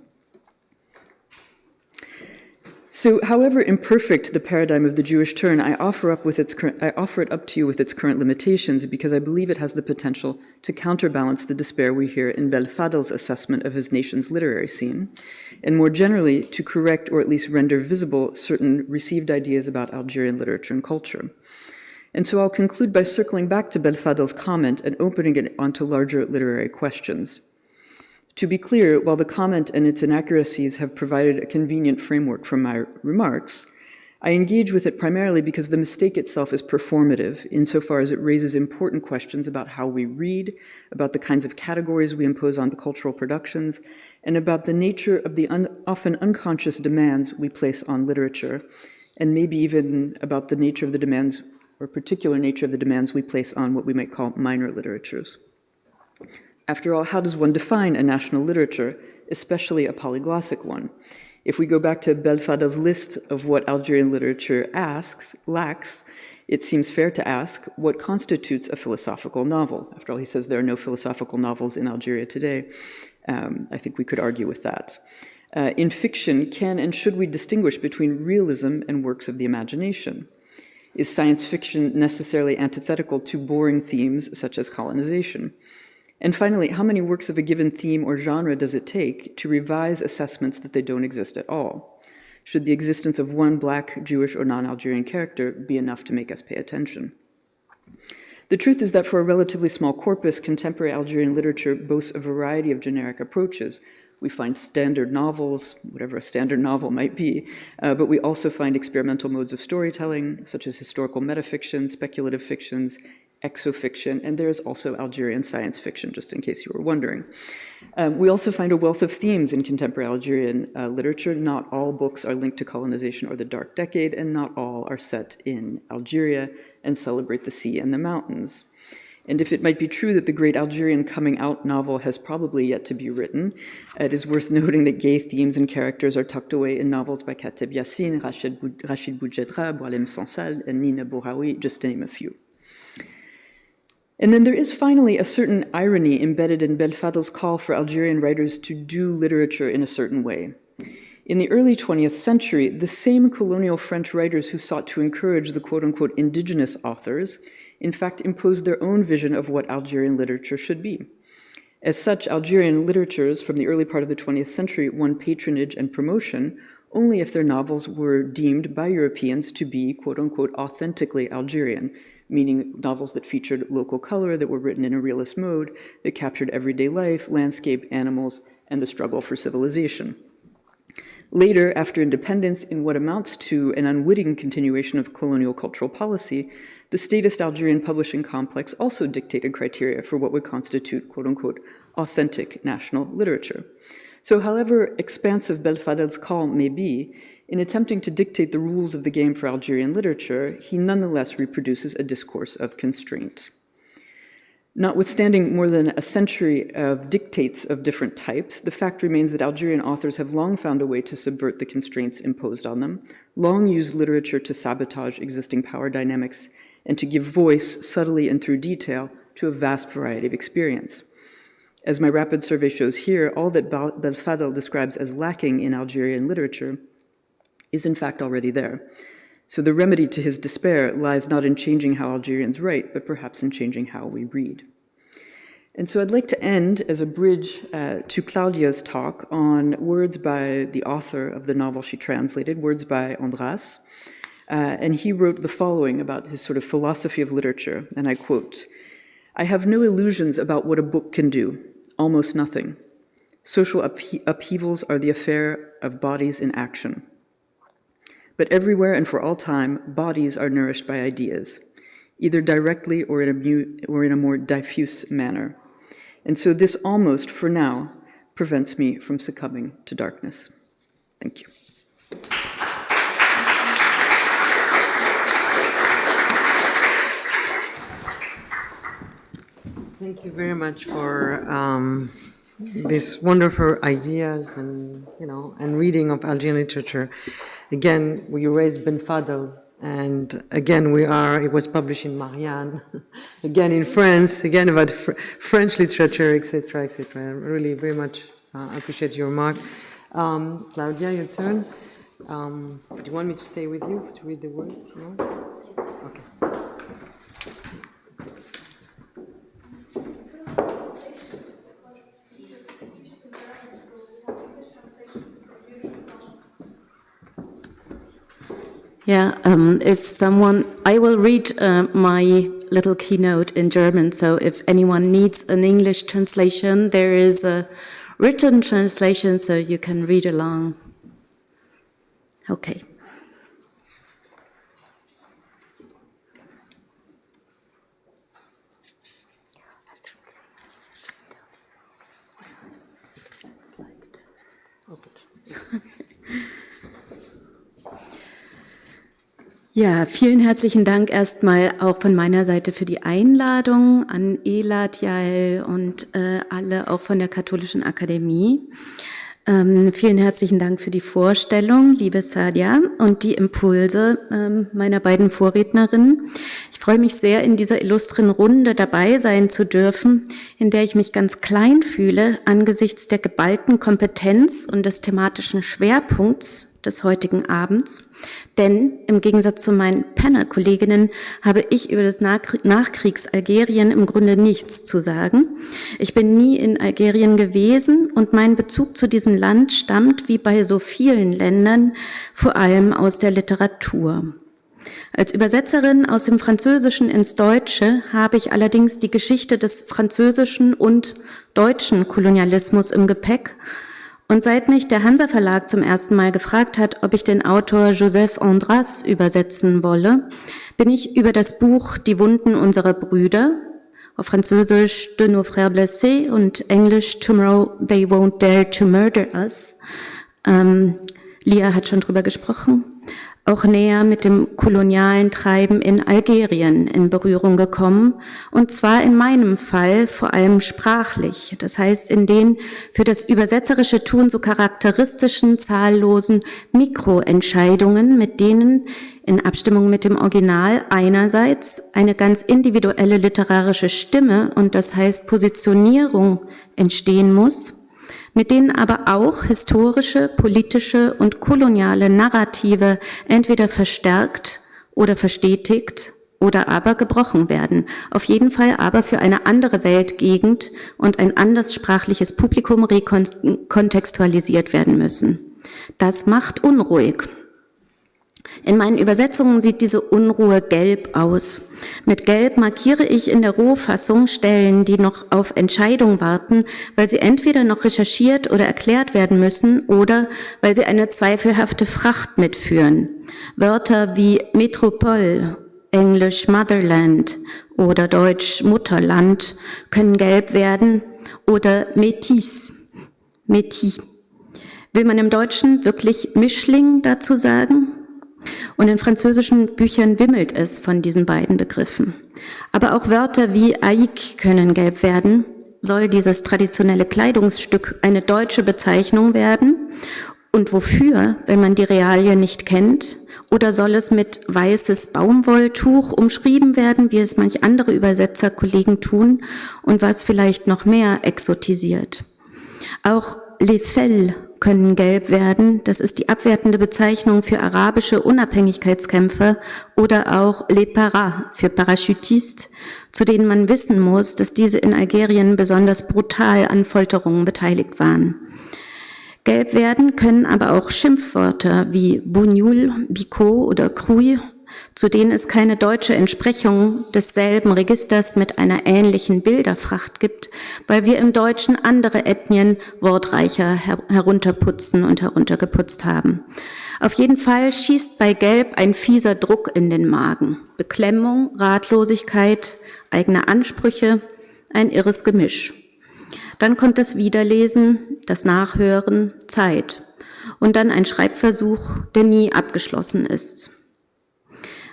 So, however imperfect the paradigm of the Jewish turn, I offer it up to you with its current limitations because I believe it has the potential to counterbalance the despair we hear in Belfadel's assessment of his nation's literary scene, and more generally, to correct or at least render visible certain received ideas about Algerian literature and culture. And so I'll conclude by circling back to Belfadel's comment and opening it onto larger literary questions. To be clear, while the comment and its inaccuracies have provided a convenient framework for my remarks, I engage with it primarily because the mistake itself is performative insofar as it raises important questions about how we read, about the kinds of categories we impose on the cultural productions, and about the nature of the often unconscious demands we place on literature, and maybe even about the nature of the demands, or particular nature of the demands we place on what we might call minor literatures. After all, how does one define a national literature, especially a polyglossic one? If we go back to Belfadel's list of what Algerian literature lacks, it seems fair to ask what constitutes a philosophical novel. After all, he says there are no philosophical novels in Algeria today. I think we could argue with that. In fiction, can and should we distinguish between realism and works of the imagination? Is science fiction necessarily antithetical to boring themes such as colonization? And finally, how many works of a given theme or genre does it take to revise assessments that they don't exist at all? Should the existence of one Black, Jewish, or non-Algerian character be enough to make us pay attention? The truth is that for a relatively small corpus, contemporary Algerian literature boasts a variety of generic approaches. We find standard novels, whatever a standard novel might be, but we also find experimental modes of storytelling, such as historical metafiction, speculative fictions, exofiction, and there's also Algerian science fiction, just in case you were wondering. We also find a wealth of themes in contemporary Algerian literature. Not all books are linked to colonization or the Dark Decade, and not all are set in Algeria and celebrate the sea and the mountains. And if it might be true that the great Algerian coming-out novel has probably yet to be written, it is worth noting that gay themes and characters are tucked away in novels by Kateb Yassine, Rachid Boujedra, Boualem Sansal, and Nina Bouraoui, just to name a few. And then there is finally a certain irony embedded in Belfadel's call for Algerian writers to do literature in a certain way. In the early 20th century, the same colonial French writers who sought to encourage the quote-unquote indigenous authors, in fact, imposed their own vision of what Algerian literature should be. As such, Algerian literatures from the early part of the 20th century won patronage and promotion only if their novels were deemed by Europeans to be quote-unquote authentically Algerian, meaning novels that featured local color, that were written in a realist mode, that captured everyday life, landscape, animals, and the struggle for civilization. Later, after independence, in what amounts to an unwitting continuation of colonial cultural policy, the statist Algerian publishing complex also dictated criteria for what would constitute, quote-unquote, authentic national literature. So however expansive Belfadel's call may be, in attempting to dictate the rules of the game for Algerian literature, he nonetheless reproduces a discourse of constraint. Notwithstanding more than a century of dictates of different types, the fact remains that Algerian authors have long found a way to subvert the constraints imposed on them, long used literature to sabotage existing power dynamics, and to give voice, subtly and through detail, to a vast variety of experience. As my rapid survey shows here, all that Belfadel describes as lacking in Algerian literature is in fact already there. So the remedy to his despair lies not in changing how Algerians write, but perhaps in changing how we read. And so I'd like to end as a bridge to Claudia's talk on words by the author of the novel she translated, words by Andras. And he wrote the following about his sort of philosophy of literature, and I quote, "I have no illusions about what a book can do, almost nothing. Social upheavals are the affair of bodies in action. But everywhere and for all time, bodies are nourished by ideas, either directly or in a more diffuse manner. And so this almost, for now, prevents me from succumbing to darkness." Thank you. Thank you very much for these wonderful ideas and reading of Algerian literature. Again, we raised Belfadel, and again it was published in Marianne, again in France, again about French literature, etc., etc. I really very much appreciate your remark. Claudia, your turn. Do you want me to stay with you to read the words? No? Okay. Yeah, I will read my little keynote in German, so if anyone needs an English translation, there is a written translation, so you can read along. Okay. Ja, vielen herzlichen Dank erstmal auch von meiner Seite für die Einladung an Elad, Jael und alle auch von der Katholischen Akademie. Vielen herzlichen Dank für die Vorstellung, liebe Sadia, und die Impulse meiner beiden Vorrednerinnen. Ich freue mich sehr, in dieser illustren Runde dabei sein zu dürfen, in der ich mich ganz klein fühle angesichts der geballten Kompetenz und des thematischen Schwerpunkts des heutigen Abends. Denn im Gegensatz zu meinen Panel-Kolleginnen habe ich über das Nachkriegs-Algerien im Grunde nichts zu sagen. Ich bin nie in Algerien gewesen und mein Bezug zu diesem Land stammt, wie bei so vielen Ländern, vor allem aus der Literatur. Als Übersetzerin aus dem Französischen ins Deutsche habe ich allerdings die Geschichte des französischen und deutschen Kolonialismus im Gepäck. Und seit mich der Hansa Verlag zum ersten Mal gefragt hat, ob ich den Autor Joseph Andras übersetzen wolle, bin ich über das Buch Die Wunden unserer Brüder, auf Französisch De nos frères blessés und Englisch Tomorrow they won't dare to murder us, Lia hat schon drüber gesprochen, auch näher mit dem kolonialen Treiben in Algerien in Berührung gekommen, und zwar in meinem Fall vor allem sprachlich, das heißt in den für das übersetzerische Tun so charakteristischen zahllosen Mikroentscheidungen, mit denen in Abstimmung mit dem Original einerseits eine ganz individuelle literarische Stimme und das heißt Positionierung entstehen muss, mit denen aber auch historische, politische und koloniale Narrative entweder verstärkt oder verstetigt oder aber gebrochen werden. Auf jeden Fall aber für eine andere Weltgegend und ein anders sprachliches Publikum rekontextualisiert werden müssen. Das macht unruhig. In meinen Übersetzungen sieht diese Unruhe gelb aus. Mit Gelb markiere ich in der Rohfassung Stellen, die noch auf Entscheidung warten, weil sie entweder noch recherchiert oder erklärt werden müssen oder weil sie eine zweifelhafte Fracht mitführen. Wörter wie Metropole, Englisch Motherland oder Deutsch Mutterland können gelb werden oder Métis, Métis. Will man im Deutschen wirklich Mischling dazu sagen? Und in französischen Büchern wimmelt es von diesen beiden Begriffen. Aber auch Wörter wie Aïk können gelb werden. Soll dieses traditionelle Kleidungsstück eine deutsche Bezeichnung werden? Und wofür, wenn man die Realien nicht kennt? Oder soll es mit weißes Baumwolltuch umschrieben werden, wie es manch andere Übersetzerkollegen tun und was vielleicht noch mehr exotisiert? Auch les Fels können gelb werden. Das ist die abwertende Bezeichnung für arabische Unabhängigkeitskämpfer oder auch les paras für Parachutist, zu denen man wissen muss, dass diese in Algerien besonders brutal an Folterungen beteiligt waren. Gelb werden können aber auch Schimpfwörter wie Bougnoul, Bicot oder Crouille, zu denen es keine deutsche Entsprechung desselben Registers mit einer ähnlichen Bilderfracht gibt, weil wir im Deutschen andere Ethnien wortreicher herunterputzen und heruntergeputzt haben. Auf jeden Fall schießt bei Gelb ein fieser Druck in den Magen. Beklemmung, Ratlosigkeit, eigene Ansprüche, ein irres Gemisch. Dann kommt das Wiederlesen, das Nachhören, Zeit und dann ein Schreibversuch, der nie abgeschlossen ist.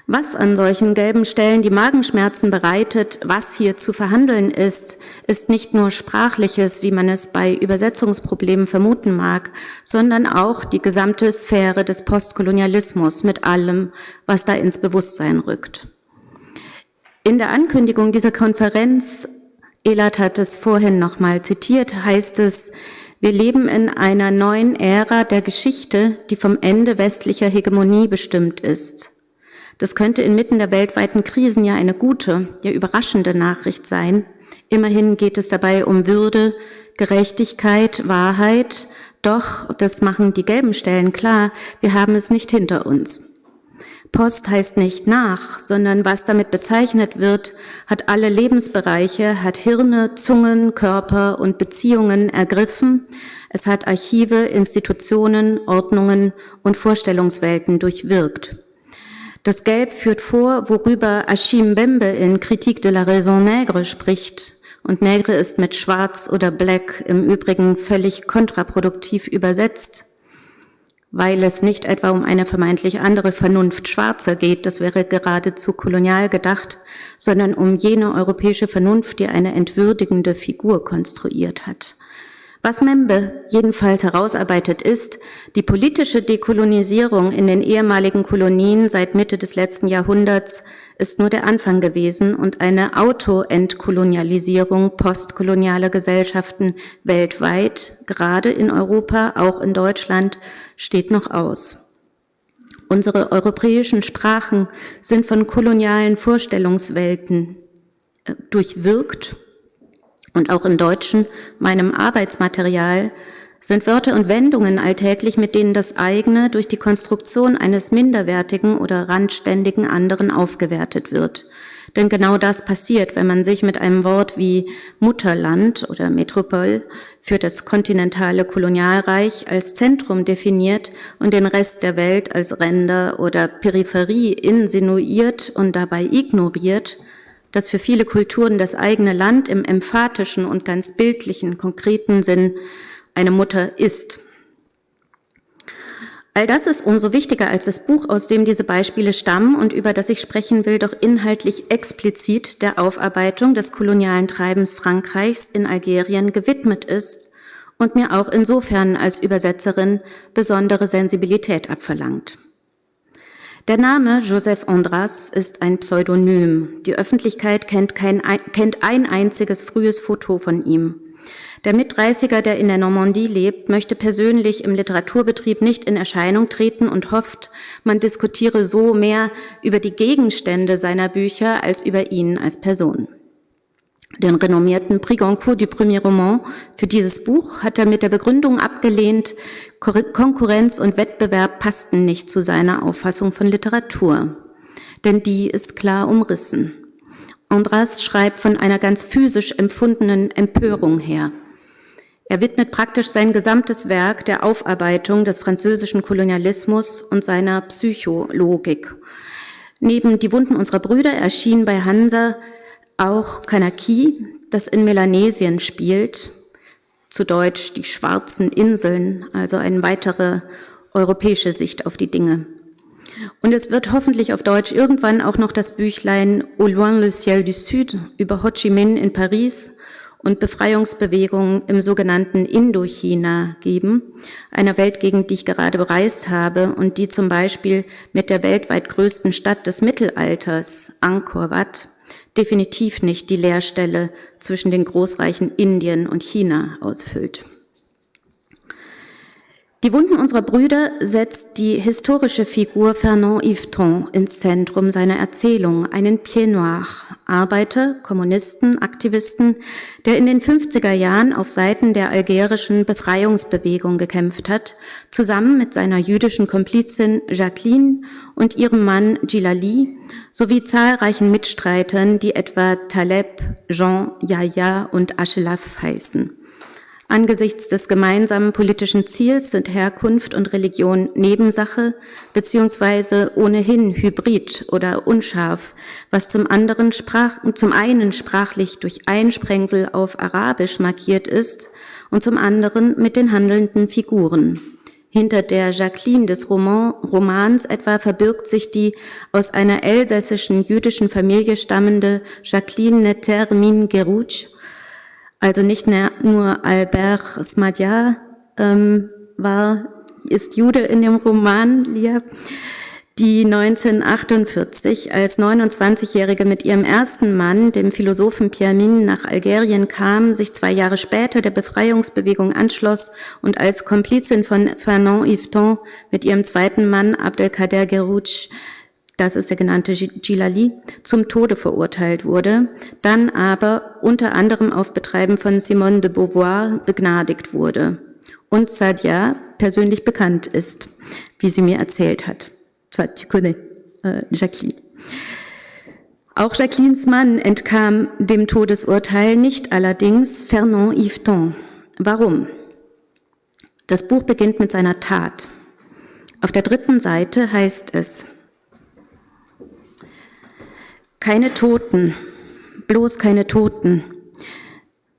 Was an solchen gelben Stellen die Magenschmerzen bereitet, was hier zu verhandeln ist, ist nicht nur Sprachliches, wie man es bei Übersetzungsproblemen vermuten mag, sondern auch die gesamte Sphäre des Postkolonialismus mit allem, was da ins Bewusstsein rückt. In der Ankündigung dieser Konferenz, Elad hat es vorhin nochmal zitiert, heißt es, wir leben in einer neuen Ära der Geschichte, die vom Ende westlicher Hegemonie bestimmt ist. Das könnte inmitten der weltweiten Krisen ja eine gute, ja überraschende Nachricht sein. Immerhin geht es dabei um Würde, Gerechtigkeit, Wahrheit. Doch, das machen die gelben Stellen klar, wir haben es nicht hinter uns. Post heißt nicht nach, sondern was damit bezeichnet wird, hat alle Lebensbereiche, hat Hirne, Zungen, Körper und Beziehungen ergriffen. Es hat Archive, Institutionen, Ordnungen und Vorstellungswelten durchwirkt. Das Gelb führt vor, worüber Achim Bembe in Critique de la Raison Nègre spricht. Und Nègre ist mit Schwarz oder Black im Übrigen völlig kontraproduktiv übersetzt, weil es nicht etwa um eine vermeintlich andere Vernunft Schwarzer geht, das wäre geradezu kolonial gedacht, sondern um jene europäische Vernunft, die eine entwürdigende Figur konstruiert hat. Was Membe jedenfalls herausarbeitet ist, die politische Dekolonisierung in den ehemaligen Kolonien seit Mitte des letzten Jahrhunderts ist nur der Anfang gewesen und eine Auto-Entkolonialisierung postkolonialer Gesellschaften weltweit, gerade in Europa, auch in Deutschland, steht noch aus. Unsere europäischen Sprachen sind von kolonialen Vorstellungswelten durchwirkt. Und auch im Deutschen, meinem Arbeitsmaterial, sind Wörter und Wendungen alltäglich, mit denen das eigene durch die Konstruktion eines minderwertigen oder randständigen anderen aufgewertet wird. Denn genau das passiert, wenn man sich mit einem Wort wie Mutterland oder Metropole für das kontinentale Kolonialreich als Zentrum definiert und den Rest der Welt als Ränder oder Peripherie insinuiert und dabei ignoriert, dass für viele Kulturen das eigene Land im emphatischen und ganz bildlichen, konkreten Sinn eine Mutter ist. All das ist umso wichtiger, als das Buch, aus dem diese Beispiele stammen und über das ich sprechen will, doch inhaltlich explizit der Aufarbeitung des kolonialen Treibens Frankreichs in Algerien gewidmet ist und mir auch insofern als Übersetzerin besondere Sensibilität abverlangt. Der Name Joseph Andras ist ein Pseudonym. Die Öffentlichkeit kennt ein einziges frühes Foto von ihm. Der Mit-30er, der in der Normandie lebt, möchte persönlich im Literaturbetrieb nicht in Erscheinung treten und hofft, man diskutiere so mehr über die Gegenstände seiner Bücher als über ihn als Person. Den renommierten Prix Goncourt du Premier Roman für dieses Buch hat er mit der Begründung abgelehnt, Konkurrenz und Wettbewerb passten nicht zu seiner Auffassung von Literatur. Denn die ist klar umrissen. Andras schreibt von einer ganz physisch empfundenen Empörung her. Er widmet praktisch sein gesamtes Werk der Aufarbeitung des französischen Kolonialismus und seiner Psychologik. Neben Die Wunden unserer Brüder erschien bei Hansa auch Kanaki, das in Melanesien spielt, zu Deutsch die schwarzen Inseln, also eine weitere europäische Sicht auf die Dinge. Und es wird hoffentlich auf Deutsch irgendwann auch noch das Büchlein Au loin le ciel du Sud über Ho Chi Minh in Paris und Befreiungsbewegungen im sogenannten Indochina geben, einer Weltgegend, die ich gerade bereist habe und die zum Beispiel mit der weltweit größten Stadt des Mittelalters, Angkor Wat, definitiv nicht die Leerstelle zwischen den Großreichen Indien und China ausfüllt. Die Wunden unserer Brüder setzt die historische Figur Fernand Yveton ins Zentrum seiner Erzählung, einen Pied Noir, Arbeiter, Kommunisten, Aktivisten, der in den 50er Jahren auf Seiten der algerischen Befreiungsbewegung gekämpft hat, zusammen mit seiner jüdischen Komplizin Jacqueline und ihrem Mann Djilali, sowie zahlreichen Mitstreitern, die etwa Taleb, Jean, Yahya und Achelaf heißen. Angesichts des gemeinsamen politischen Ziels sind Herkunft und Religion Nebensache beziehungsweise ohnehin hybrid oder unscharf, was zum einen sprachlich durch Einsprengsel auf Arabisch markiert ist und zum anderen mit den handelnden Figuren. Hinter der Jacqueline des Romans etwa verbirgt sich die aus einer elsässischen jüdischen Familie stammende Jacqueline Netter-Min-Gerouch. Also nicht nur Albert Sadia ist Jude in dem Roman, Lia, die 1948 als 29-Jährige mit ihrem ersten Mann, dem Philosophen Pierre Mine, nach Algerien kam, sich 2 Jahre später der Befreiungsbewegung anschloss und als Komplizin von Fernand Yveton mit ihrem zweiten Mann Abdelkader Gerouch, das ist der genannte Djilali, zum Tode verurteilt wurde, dann aber unter anderem auf Betreiben von Simone de Beauvoir begnadigt wurde und Sadia persönlich bekannt ist, wie sie mir erzählt hat. Tu connais. Jacqueline. Auch Jacquelines Mann entkam dem Todesurteil, nicht allerdings Fernand Yvetot. Warum? Das Buch beginnt mit seiner Tat. Auf der 3. Seite heißt es: Keine Toten, bloß keine Toten.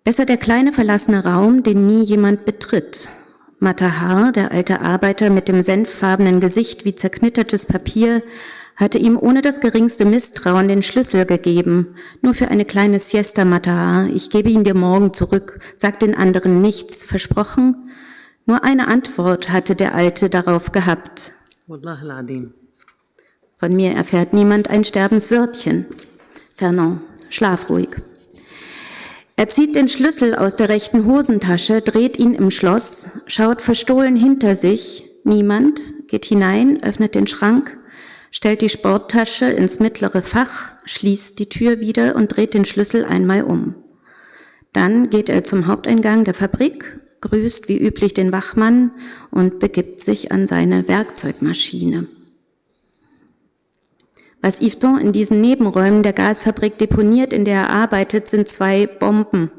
Besser der kleine verlassene Raum, den nie jemand betritt. Matahar, der alte Arbeiter mit dem senffarbenen Gesicht wie zerknittertes Papier, hatte ihm ohne das geringste Misstrauen den Schlüssel gegeben. Nur für eine kleine Siesta, Matahar. Ich gebe ihn dir morgen zurück. Sag den anderen nichts. Versprochen? Nur eine Antwort hatte der Alte darauf gehabt. Von mir erfährt niemand ein Sterbenswörtchen. Fernand, schlaf ruhig. Er zieht den Schlüssel aus der rechten Hosentasche, dreht ihn im Schloss, schaut verstohlen hinter sich. Niemand, geht hinein, öffnet den Schrank, stellt die Sporttasche ins mittlere Fach, schließt die Tür wieder und dreht den Schlüssel einmal um. Dann geht er zum Haupteingang der Fabrik, grüßt wie üblich den Wachmann und begibt sich an seine Werkzeugmaschine. Was Yvetot in diesen Nebenräumen der Gasfabrik deponiert, in der er arbeitet, sind 2 Bomben,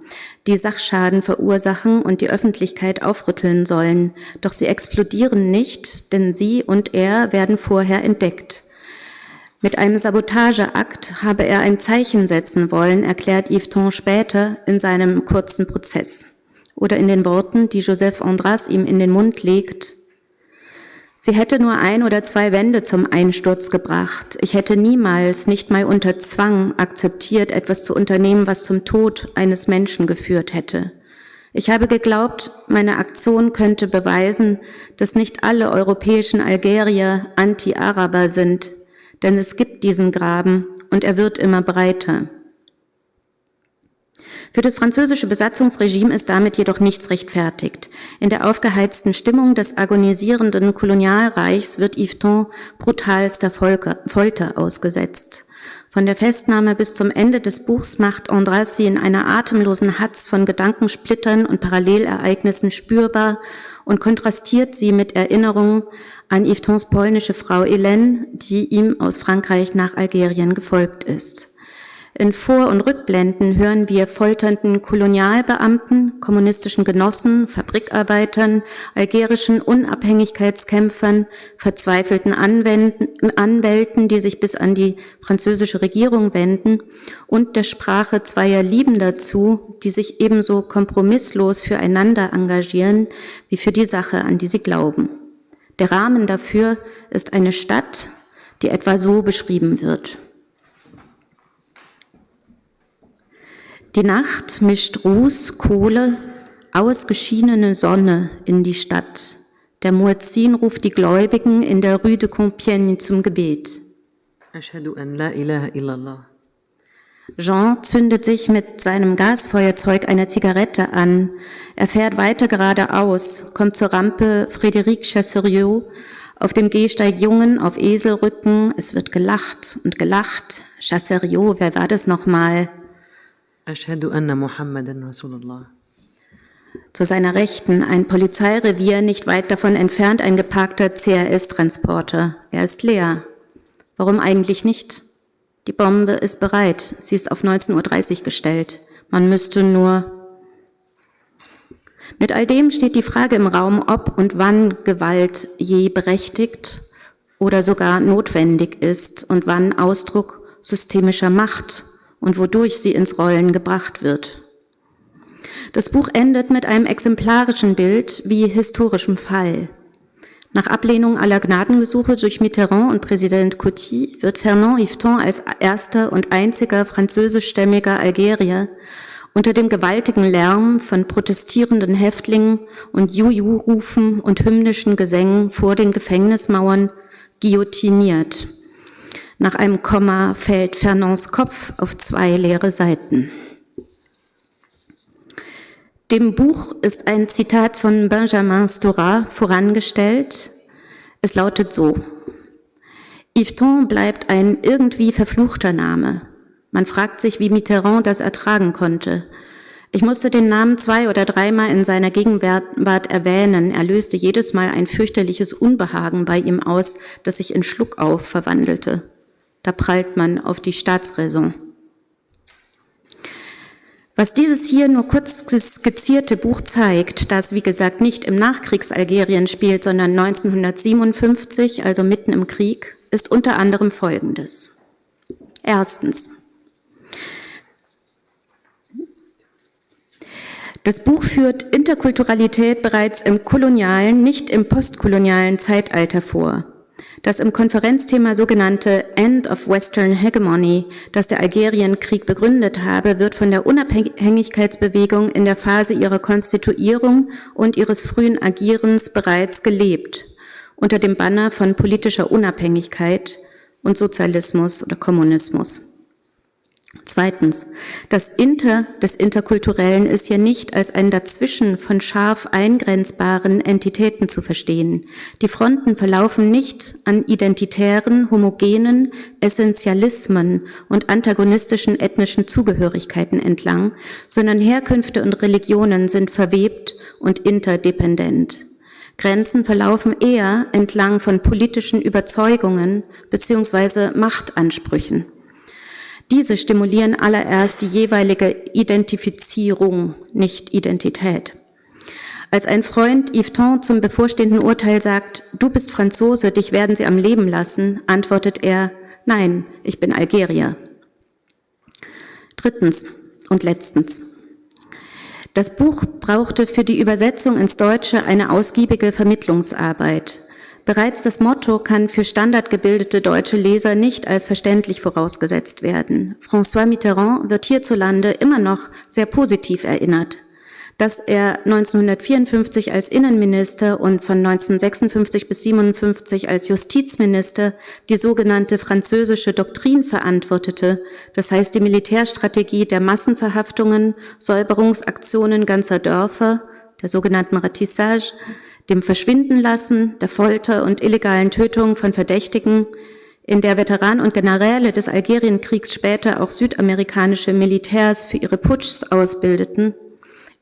die Sachschaden verursachen und die Öffentlichkeit aufrütteln sollen. Doch sie explodieren nicht, denn sie und er werden vorher entdeckt. Mit einem Sabotageakt habe er ein Zeichen setzen wollen, erklärt Yvetot später in seinem kurzen Prozess. Oder in den Worten, die Joseph Andras ihm in den Mund legt: Sie hätte nur 1 oder 2 Wände zum Einsturz gebracht. Ich hätte niemals, nicht mal unter Zwang, akzeptiert, etwas zu unternehmen, was zum Tod eines Menschen geführt hätte. Ich habe geglaubt, meine Aktion könnte beweisen, dass nicht alle europäischen Algerier Anti-Araber sind, denn es gibt diesen Graben und er wird immer breiter. Für das französische Besatzungsregime ist damit jedoch nichts rechtfertigt. In der aufgeheizten Stimmung des agonisierenden Kolonialreichs wird Yvetot brutalster Folter ausgesetzt. Von der Festnahme bis zum Ende des Buchs macht Andras sie in einer atemlosen Hatz von Gedankensplittern und Parallelereignissen spürbar und kontrastiert sie mit Erinnerungen an Yvetots polnische Frau Hélène, die ihm aus Frankreich nach Algerien gefolgt ist. In Vor- und Rückblenden hören wir folternden Kolonialbeamten, kommunistischen Genossen, Fabrikarbeitern, algerischen Unabhängigkeitskämpfern, verzweifelten Anwälten, die sich bis an die französische Regierung wenden, und der Sprache zweier Liebender zu, die sich ebenso kompromisslos füreinander engagieren, wie für die Sache, an die sie glauben. Der Rahmen dafür ist eine Stadt, die etwa so beschrieben wird. Die Nacht mischt Ruß, Kohle, ausgeschienene Sonne in die Stadt. Der Muezzin ruft die Gläubigen in der Rue de Compiègne zum Gebet. Ashhadu an la ilaha illallah. Jean zündet sich mit seinem Gasfeuerzeug eine Zigarette an. Er fährt weiter geradeaus, kommt zur Rampe Frédéric Chasseriot. Auf dem Gehsteig Jungen auf Eselrücken. Es wird gelacht und gelacht. Chasseriot, wer war das nochmal? Ashhadu anna Muhammadan Rasulullah. Zu seiner Rechten ein Polizeirevier, nicht weit davon entfernt ein geparkter CRS-Transporter. Er ist leer. Warum eigentlich nicht? Die Bombe ist bereit. Sie ist auf 19:30 Uhr gestellt. Man müsste nur... Mit all dem steht die Frage im Raum, ob und wann Gewalt je berechtigt oder sogar notwendig ist und wann Ausdruck systemischer Macht und wodurch sie ins Rollen gebracht wird. Das Buch endet mit einem exemplarischen Bild wie historischem Fall. Nach Ablehnung aller Gnadengesuche durch Mitterrand und Präsident Coty wird Fernand Yvetot als erster und einziger französischstämmiger Algerier unter dem gewaltigen Lärm von protestierenden Häftlingen und Juju-Rufen und hymnischen Gesängen vor den Gefängnismauern guillotiniert. Nach einem Komma fällt Fernands Kopf auf 2 leere Seiten. Dem Buch ist ein Zitat von Benjamin Stora vorangestellt. Es lautet so: Yvetot bleibt ein irgendwie verfluchter Name. Man fragt sich, wie Mitterrand das ertragen konnte. Ich musste den Namen 2 oder 3 Mal in seiner Gegenwart erwähnen. Er löste jedes Mal ein fürchterliches Unbehagen bei ihm aus, das sich in Schluckauf verwandelte. Da prallt man auf die Staatsräson. Was dieses hier nur kurz skizzierte Buch zeigt, das wie gesagt nicht im Nachkriegs-Algerien spielt, sondern 1957, also mitten im Krieg, ist unter anderem Folgendes. Erstens. Das Buch führt Interkulturalität bereits im kolonialen, nicht im postkolonialen Zeitalter vor. Das im Konferenzthema sogenannte End of Western Hegemony, das der Algerienkrieg begründet habe, wird von der Unabhängigkeitsbewegung in der Phase ihrer Konstituierung und ihres frühen Agierens bereits gelebt, unter dem Banner von politischer Unabhängigkeit und Sozialismus oder Kommunismus. Zweitens, das Inter des Interkulturellen ist hier nicht als ein Dazwischen von scharf eingrenzbaren Entitäten zu verstehen. Die Fronten verlaufen nicht an identitären, homogenen Essentialismen und antagonistischen ethnischen Zugehörigkeiten entlang, sondern Herkünfte und Religionen sind verwebt und interdependent. Grenzen verlaufen eher entlang von politischen Überzeugungen bzw. Machtansprüchen. Diese stimulieren allererst die jeweilige Identifizierung, nicht Identität. Als ein Freund Yveton zum bevorstehenden Urteil sagt, du bist Franzose, dich werden sie am Leben lassen, antwortet er, nein, ich bin Algerier. Drittens und letztens. Das Buch brauchte für die Übersetzung ins Deutsche eine ausgiebige Vermittlungsarbeit. Bereits das Motto kann für standardgebildete deutsche Leser nicht als verständlich vorausgesetzt werden. François Mitterrand wird hierzulande immer noch sehr positiv erinnert. Dass er 1954 als Innenminister und von 1956 bis 1957 als Justizminister die sogenannte französische Doktrin verantwortete, das heißt die Militärstrategie der Massenverhaftungen, Säuberungsaktionen ganzer Dörfer, der sogenannten Ratissage, dem Verschwindenlassen, der Folter und illegalen Tötung von Verdächtigen, in der Veteranen und Generäle des Algerienkriegs später auch südamerikanische Militärs für ihre Putschs ausbildeten,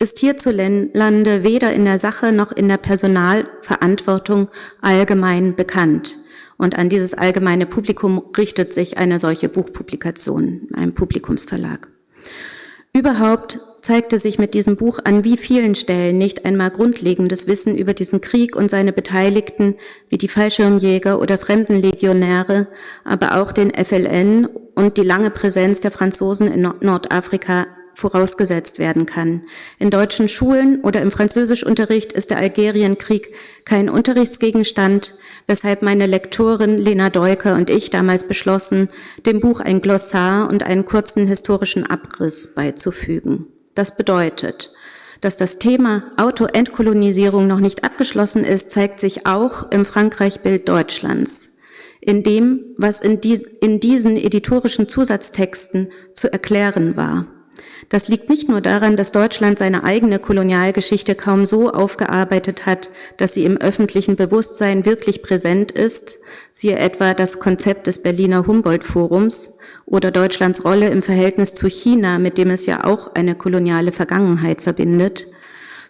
ist hierzulande weder in der Sache noch in der Personalverantwortung allgemein bekannt. Und an dieses allgemeine Publikum richtet sich eine solche Buchpublikation, ein Publikumsverlag. Überhaupt zeigte sich mit diesem Buch an wie vielen Stellen nicht einmal grundlegendes Wissen über diesen Krieg und seine Beteiligten, wie die Fallschirmjäger oder Fremdenlegionäre, aber auch den FLN und die lange Präsenz der Franzosen in Nordafrika vorausgesetzt werden kann. In deutschen Schulen oder im Französischunterricht ist der Algerienkrieg kein Unterrichtsgegenstand, weshalb meine Lektorin Lena Deuker und ich damals beschlossen, dem Buch ein Glossar und einen kurzen historischen Abriss beizufügen. Das bedeutet, dass das Thema Auto-Entkolonisierung noch nicht abgeschlossen ist, zeigt sich auch im Frankreich-Bild Deutschlands, in dem, was in diesen editorischen Zusatztexten zu erklären war. Das liegt nicht nur daran, dass Deutschland seine eigene Kolonialgeschichte kaum so aufgearbeitet hat, dass sie im öffentlichen Bewusstsein wirklich präsent ist, siehe etwa das Konzept des Berliner Humboldt-Forums oder Deutschlands Rolle im Verhältnis zu China, mit dem es ja auch eine koloniale Vergangenheit verbindet,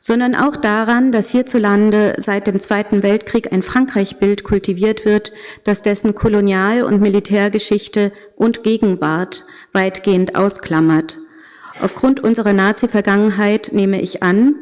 sondern auch daran, dass hierzulande seit dem Zweiten Weltkrieg ein Frankreich-Bild kultiviert wird, das dessen Kolonial- und Militärgeschichte und Gegenwart weitgehend ausklammert. Aufgrund unserer Nazi-Vergangenheit nehme ich an,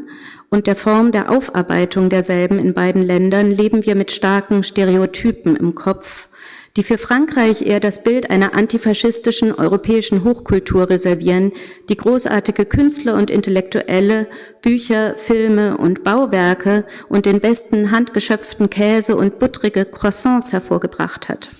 und der Form der Aufarbeitung derselben in beiden Ländern leben wir mit starken Stereotypen im Kopf, die für Frankreich eher das Bild einer antifaschistischen europäischen Hochkultur reservieren, die großartige Künstler und Intellektuelle, Bücher, Filme und Bauwerke und den besten handgeschöpften Käse und buttrige Croissants hervorgebracht hat.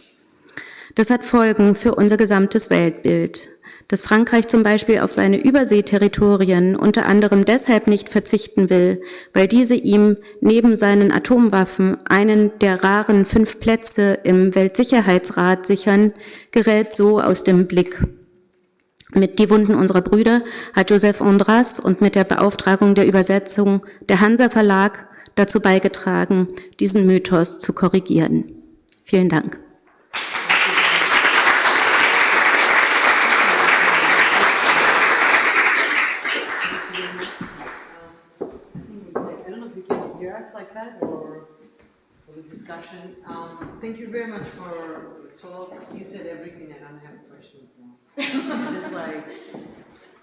Das hat Folgen für unser gesamtes Weltbild. Dass Frankreich zum Beispiel auf seine Überseeterritorien unter anderem deshalb nicht verzichten will, weil diese ihm neben seinen Atomwaffen einen der raren 5 Plätze im Weltsicherheitsrat sichern, gerät so aus dem Blick. Mit Die Wunden unserer Brüder hat Joseph Andras und mit der Beauftragung der Übersetzung der Hansa Verlag dazu beigetragen, diesen Mythos zu korrigieren. Vielen Dank. the discussion. Thank you very much for your talk. You said everything, and I don't have questions now. So just like,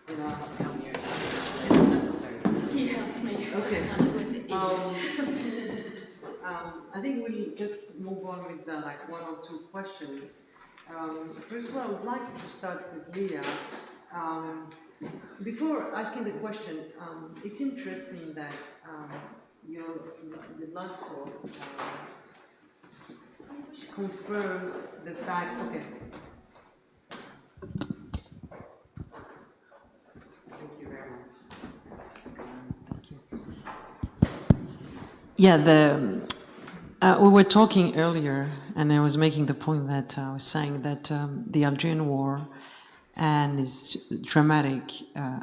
you know, come here. It's like necessary. He helps me. Okay. I think we'll just move on with like one or two questions. First of all, I would like to start with Leah. Before asking the question, it's interesting that the last talk confirms the fact. Okay. Thank you very much. Thank you. Yeah, we were talking earlier, and I was making the point that I was saying that the Algerian War and its dramatic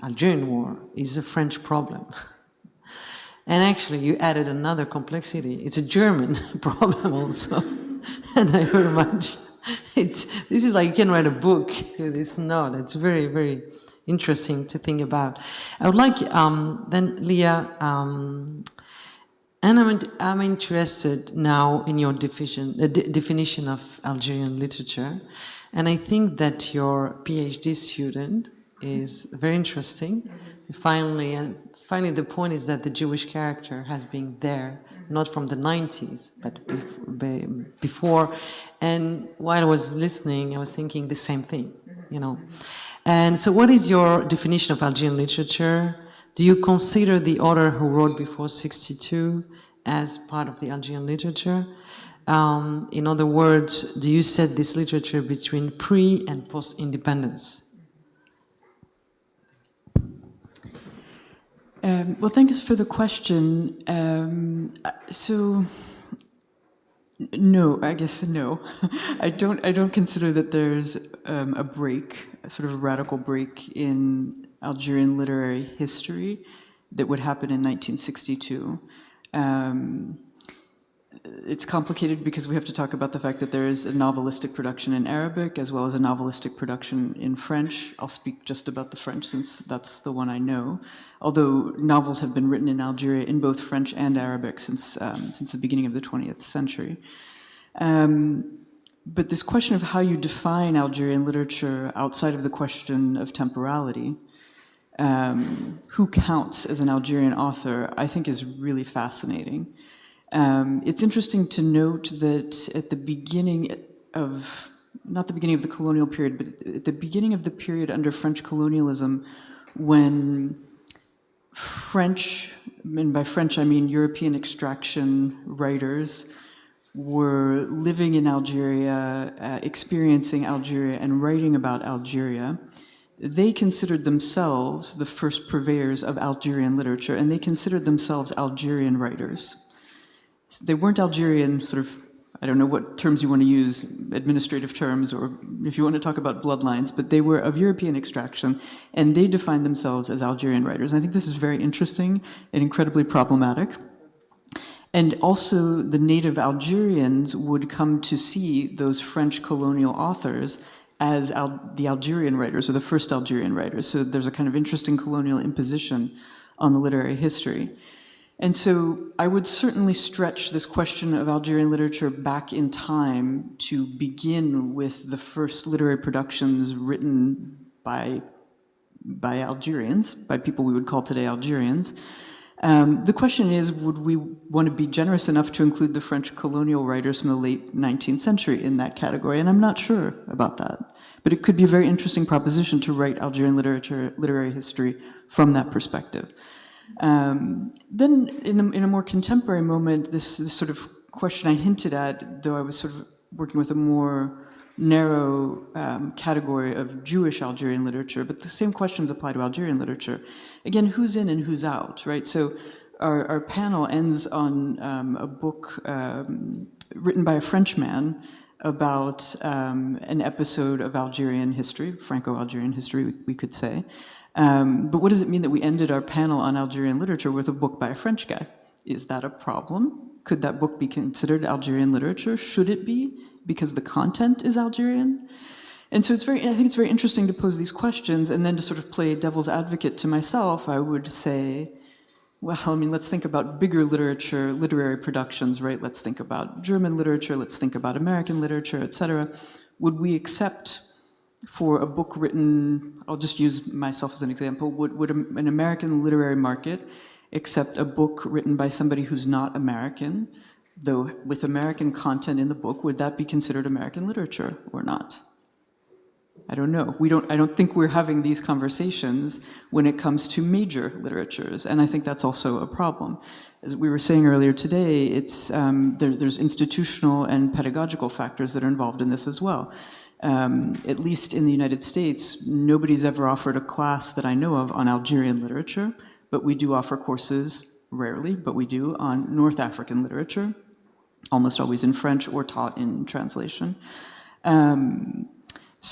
Algerian War is a French problem. And actually, you added another complexity. It's a German problem also. And I very much, this is like you can write a book through this note. It's very, very interesting to think about. I would like, then Leah, and I'm interested now in your definition of Algerian literature. And I think that your PhD student is very interesting. Finally, the point is that the Jewish character has been there, not from the 90s, but before. And while I was listening, I was thinking the same thing, you know. And so what is your definition of Algerian literature? Do you consider the author who wrote before 62 as part of the Algerian literature? In other words, do you set this literature between pre- and post-independence? Well, thanks for the question. So, no, I guess no. I don't consider that there's a break, a sort of a radical break in Algerian literary history that would happen in 1962. It's complicated because we have to talk about the fact that there is a novelistic production in Arabic as well as a novelistic production in French. I'll speak just about the French since that's the one I know. Although novels have been written in Algeria in both French and Arabic since the beginning of the 20th century. But this question of how you define Algerian literature outside of the question of temporality, who counts as an Algerian author, I think is really fascinating. It's interesting to note that at the beginning of, not the beginning of the colonial period, but at the beginning of the period under French colonialism, when French, and by French I mean European extraction writers, were living in Algeria, experiencing Algeria, and writing about Algeria, they considered themselves the first purveyors of Algerian literature, and they considered themselves Algerian writers. They weren't Algerian, sort of, I don't know what terms you want to use, administrative terms, or if you want to talk about bloodlines, but they were of European extraction, and they defined themselves as Algerian writers. And I think this is very interesting and incredibly problematic. And also, the native Algerians would come to see those French colonial authors as the Algerian writers, or the first Algerian writers. So there's a kind of interesting colonial imposition on the literary history. And so I would certainly stretch this question of Algerian literature back in time to begin with the first literary productions written by Algerians, by people we would call today Algerians. The question is, would we want to be generous enough to include the French colonial writers from the late 19th century in that category? And I'm not sure about that. But it could be a very interesting proposition to write Algerian literary history from that perspective. Then in a more contemporary moment, this sort of question I hinted at, though I was sort of working with a more narrow category of Jewish Algerian literature, but the same questions apply to Algerian literature. Again, who's in and who's out, right? So our panel ends on a book written by a Frenchman about an episode of Algerian history, Franco-Algerian history, we could say. But what does it mean that we ended our panel on Algerian literature with a book by a French guy? Is that a problem? Could that book be considered Algerian literature? Should it be? Because the content is Algerian? And so I think it's very interesting to pose these questions, and then to sort of play devil's advocate to myself, I would say, well, I mean, let's think about bigger literature, literary productions, right? Let's think about German literature, let's think about American literature, etc. Would we accept for a book written, I'll just use myself as an example, would an American literary market accept a book written by somebody who's not American, though with American content in the book, would that be considered American literature or not? I don't know. I don't think we're having these conversations when it comes to major literatures, and I think that's also a problem. As we were saying earlier today, it's there's institutional and pedagogical factors that are involved in this as well. At least in the United States, nobody's ever offered a class that I know of on Algerian literature, but we do offer courses, rarely, but we do, on North African literature, almost always in French or taught in translation.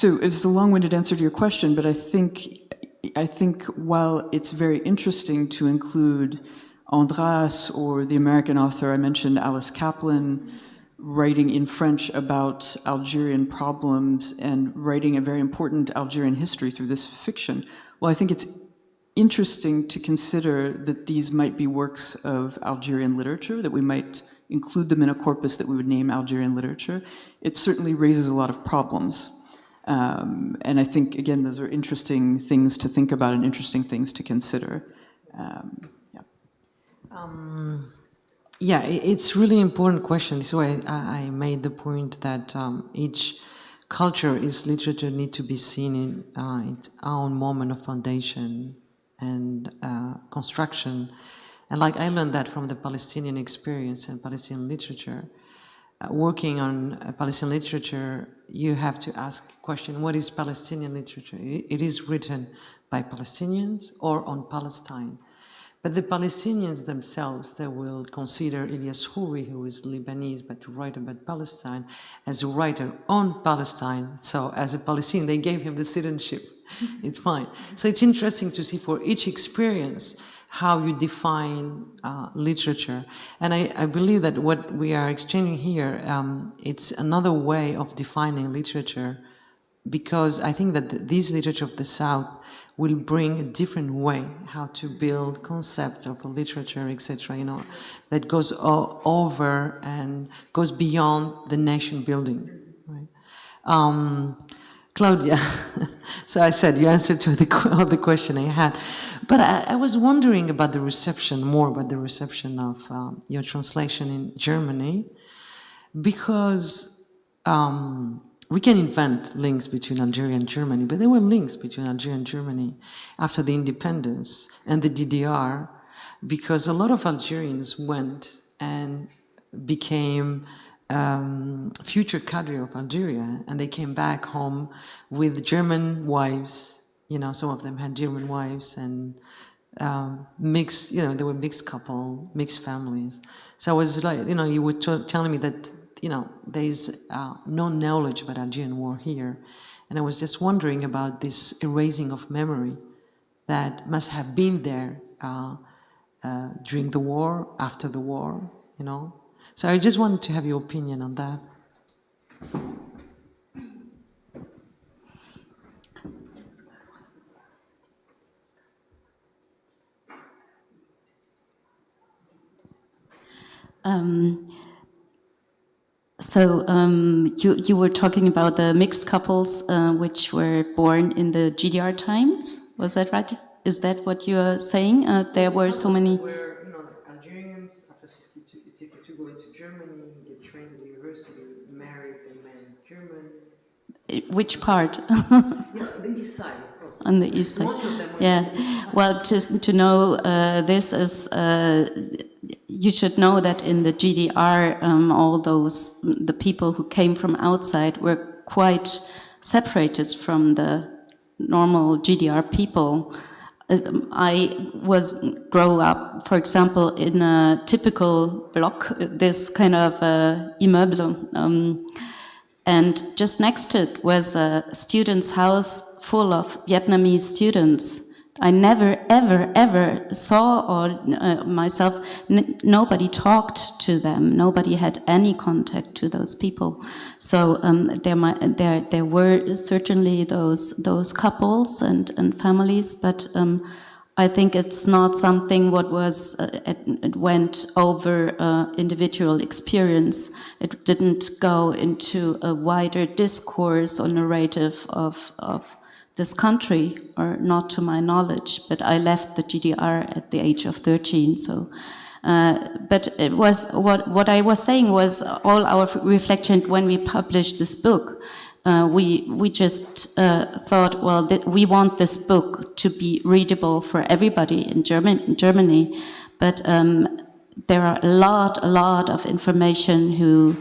So it's a long-winded answer to your question, but I think while it's very interesting to include Andras or the American author I mentioned, Alice Kaplan, writing in French about Algerian problems and writing a very important Algerian history through this fiction, well, I think it's interesting to consider that these might be works of Algerian literature, that we might include them in a corpus that we would name Algerian literature. It certainly raises a lot of problems. And I think, again, those are interesting things to think about and interesting things to consider. Yeah, it's really important question. This is why I made the point that each culture, its literature need to be seen in its own moment of foundation and construction. And like I learned that from the Palestinian experience and Palestinian literature. Working on Palestinian literature, you have to ask the question, what is Palestinian literature? It is written by Palestinians or on Palestine. But the Palestinians themselves, they will consider Ilyas Houri, who is Lebanese, but to write about Palestine, as a writer on Palestine. So as a Palestinian, they gave him the citizenship. It's fine. So it's interesting to see for each experience how you define literature. And I believe that what we are exchanging here, it's another way of defining literature, because I think that this literature of the South will bring a different way how to build concept of literature, etc., you know, that goes over and goes beyond the nation building, right? Claudia, so I said you answered to the question I had, but I was wondering about the reception, more about the reception of your translation in Germany, because we can invent links between Algeria and Germany, but there were links between Algeria and Germany after the independence and the DDR, because a lot of Algerians went and became future cadre of Algeria, and they came back home with German wives. You know, some of them had German wives, and mixed, you know, they were mixed couple, mixed families. So I was like, you know, you were telling me that, you know, there's no knowledge about Algerian War here. And I was just wondering about this erasing of memory that must have been there during the war, after the war, you know. So I just wanted to have your opinion on that. You were talking about the mixed couples which were born in the GDR times. Was that right? Is that what you are saying? There were so many. Where, you know, Algerians after 62 go into Germany, get trained at the university, married, and married German. Which part? Yeah, the east side, of course. On the east side. Most of them were Yeah. Well, just to know this is. You should know that in the GDR, all the people who came from outside were quite separated from the normal GDR people. I grow up, for example, in a typical block, this kind of immeuble, and just next to it was a student's house full of Vietnamese students. I never, ever, ever saw or myself, nobody talked to them. Nobody had any contact to those people. So there were certainly those couples and families, but I think it's not something what was, it went over individual experience. It didn't go into a wider discourse or narrative of this country, or not to my knowledge, but I left the GDR at the age of 13, so. But it was, what I was saying was all our reflection when we published this book. We just thought, well, that we want this book to be readable for everybody in Germany, but there are a lot of information who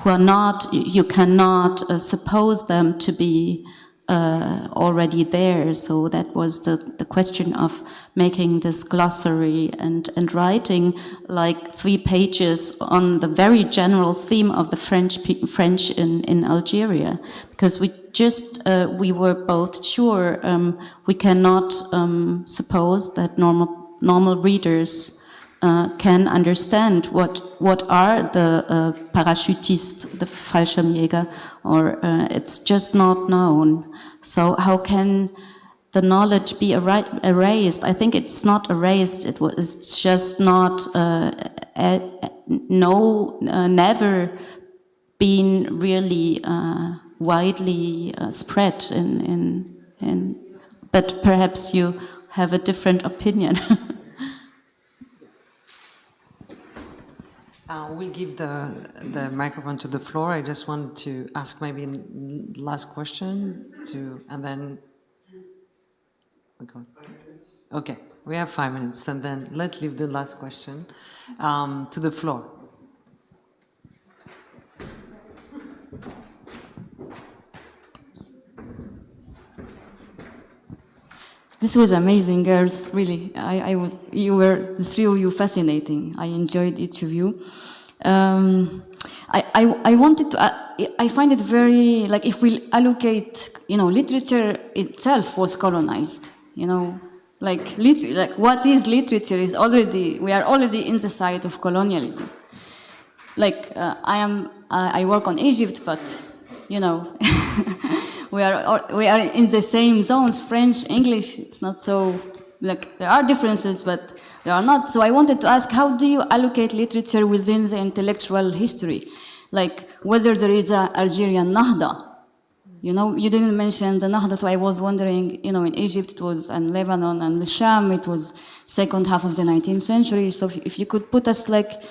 are not, you cannot suppose them to be already there. So that was the question of making this glossary and writing like 3 pages on the very general theme of the French in Algeria, because we were both sure we cannot suppose that normal readers can understand what are the Parachutistes, the Fallschirmjäger, or it's just not known. So how can the knowledge be erased? I think it's not erased. It's just not never been really widely spread in. But perhaps you have a different opinion. We'll give the microphone to the floor. I just want to ask maybe the last question and then we go. Okay, we have 5 minutes, and then let's leave the last question to the floor. This was amazing, girls. Really, the 3 of you fascinating. I enjoyed each of you. I wanted to. I find it very, like, if we allocate, literature itself was colonized. Like what is literature is already, we are already in the side of colonialism. Like I work on Egypt, but we are in the same zones, French, English. It's not so, like, there are differences, but there are not. So I wanted to ask, how do you allocate literature within the intellectual history? Like, whether there is a Algerian Nahda. You didn't mention the Nahda, so I was wondering, in Egypt it was, and Lebanon and the Sham, it was second half of the 19th century. So if you could put us, like,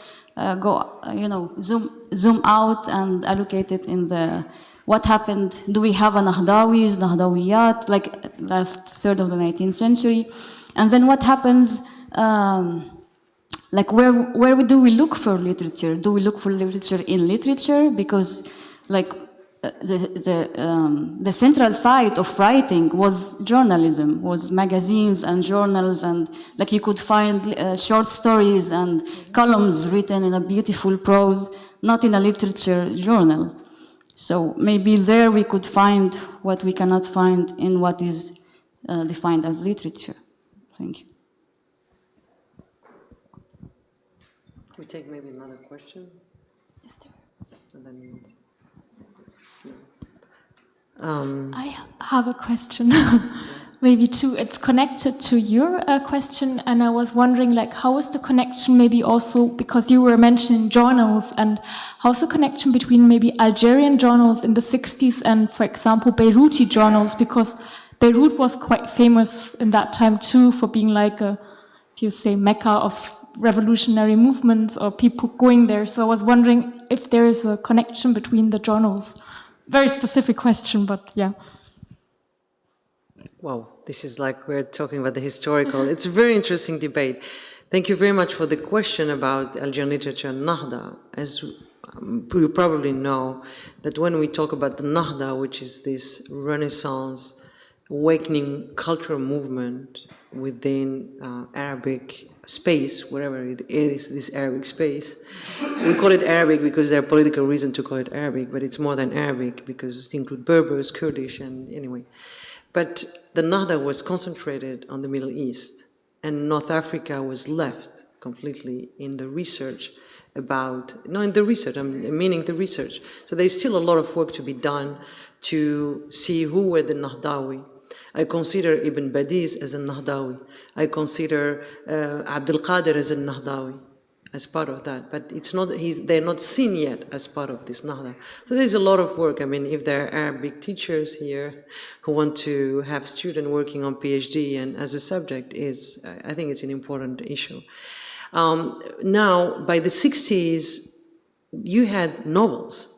zoom out and allocate it in the, what happened? Do we have a Nahdawis, Nahdawiyat, like last third of the 19th century? And then what happens, like where do we look for literature? Do we look for literature in literature? Because like the central site of writing was journalism, was magazines and journals, and like you could find short stories and columns written in a beautiful prose, not in a literature journal. So maybe there we could find what we cannot find in what is defined as literature. Thank you. We take maybe another question. Is there? And then I have a question. Maybe it's connected to your question, and I was wondering, like, how is the connection maybe also, because you were mentioning journals, and how's the connection between maybe Algerian journals in the 60s and, for example, Beiruti journals, because Beirut was quite famous in that time too for being like a, if you say, mecca of revolutionary movements or people going there. So I was wondering if there is a connection between the journals. Very specific question, but yeah. Wow, this is like we're talking about the historical. It's a very interesting debate. Thank you very much for the question about Algerian literature and Nahda. As you probably know, that when we talk about the Nahda, which is this Renaissance, awakening cultural movement within Arabic space, wherever it is, this Arabic space. We call it Arabic because there are political reasons to call it Arabic, but it's more than Arabic because it includes Berbers, Kurdish, and anyway. But the Nahda was concentrated on the Middle East, and North Africa was left completely in the research about, no, in the research, I'm meaning the research. So there's still a lot of work to be done to see who were the Nahdawi. I consider Ibn Badiz as a Nahdawi. I consider Abdul Qadir as a Nahdawi, as part of that. But it's not, they're not seen yet as part of this Nahda. So there's a lot of work. I mean, if there are Arabic teachers here who want to have students working on PhD and as a subject I think it's an important issue. Now, by the 60s, you had novels.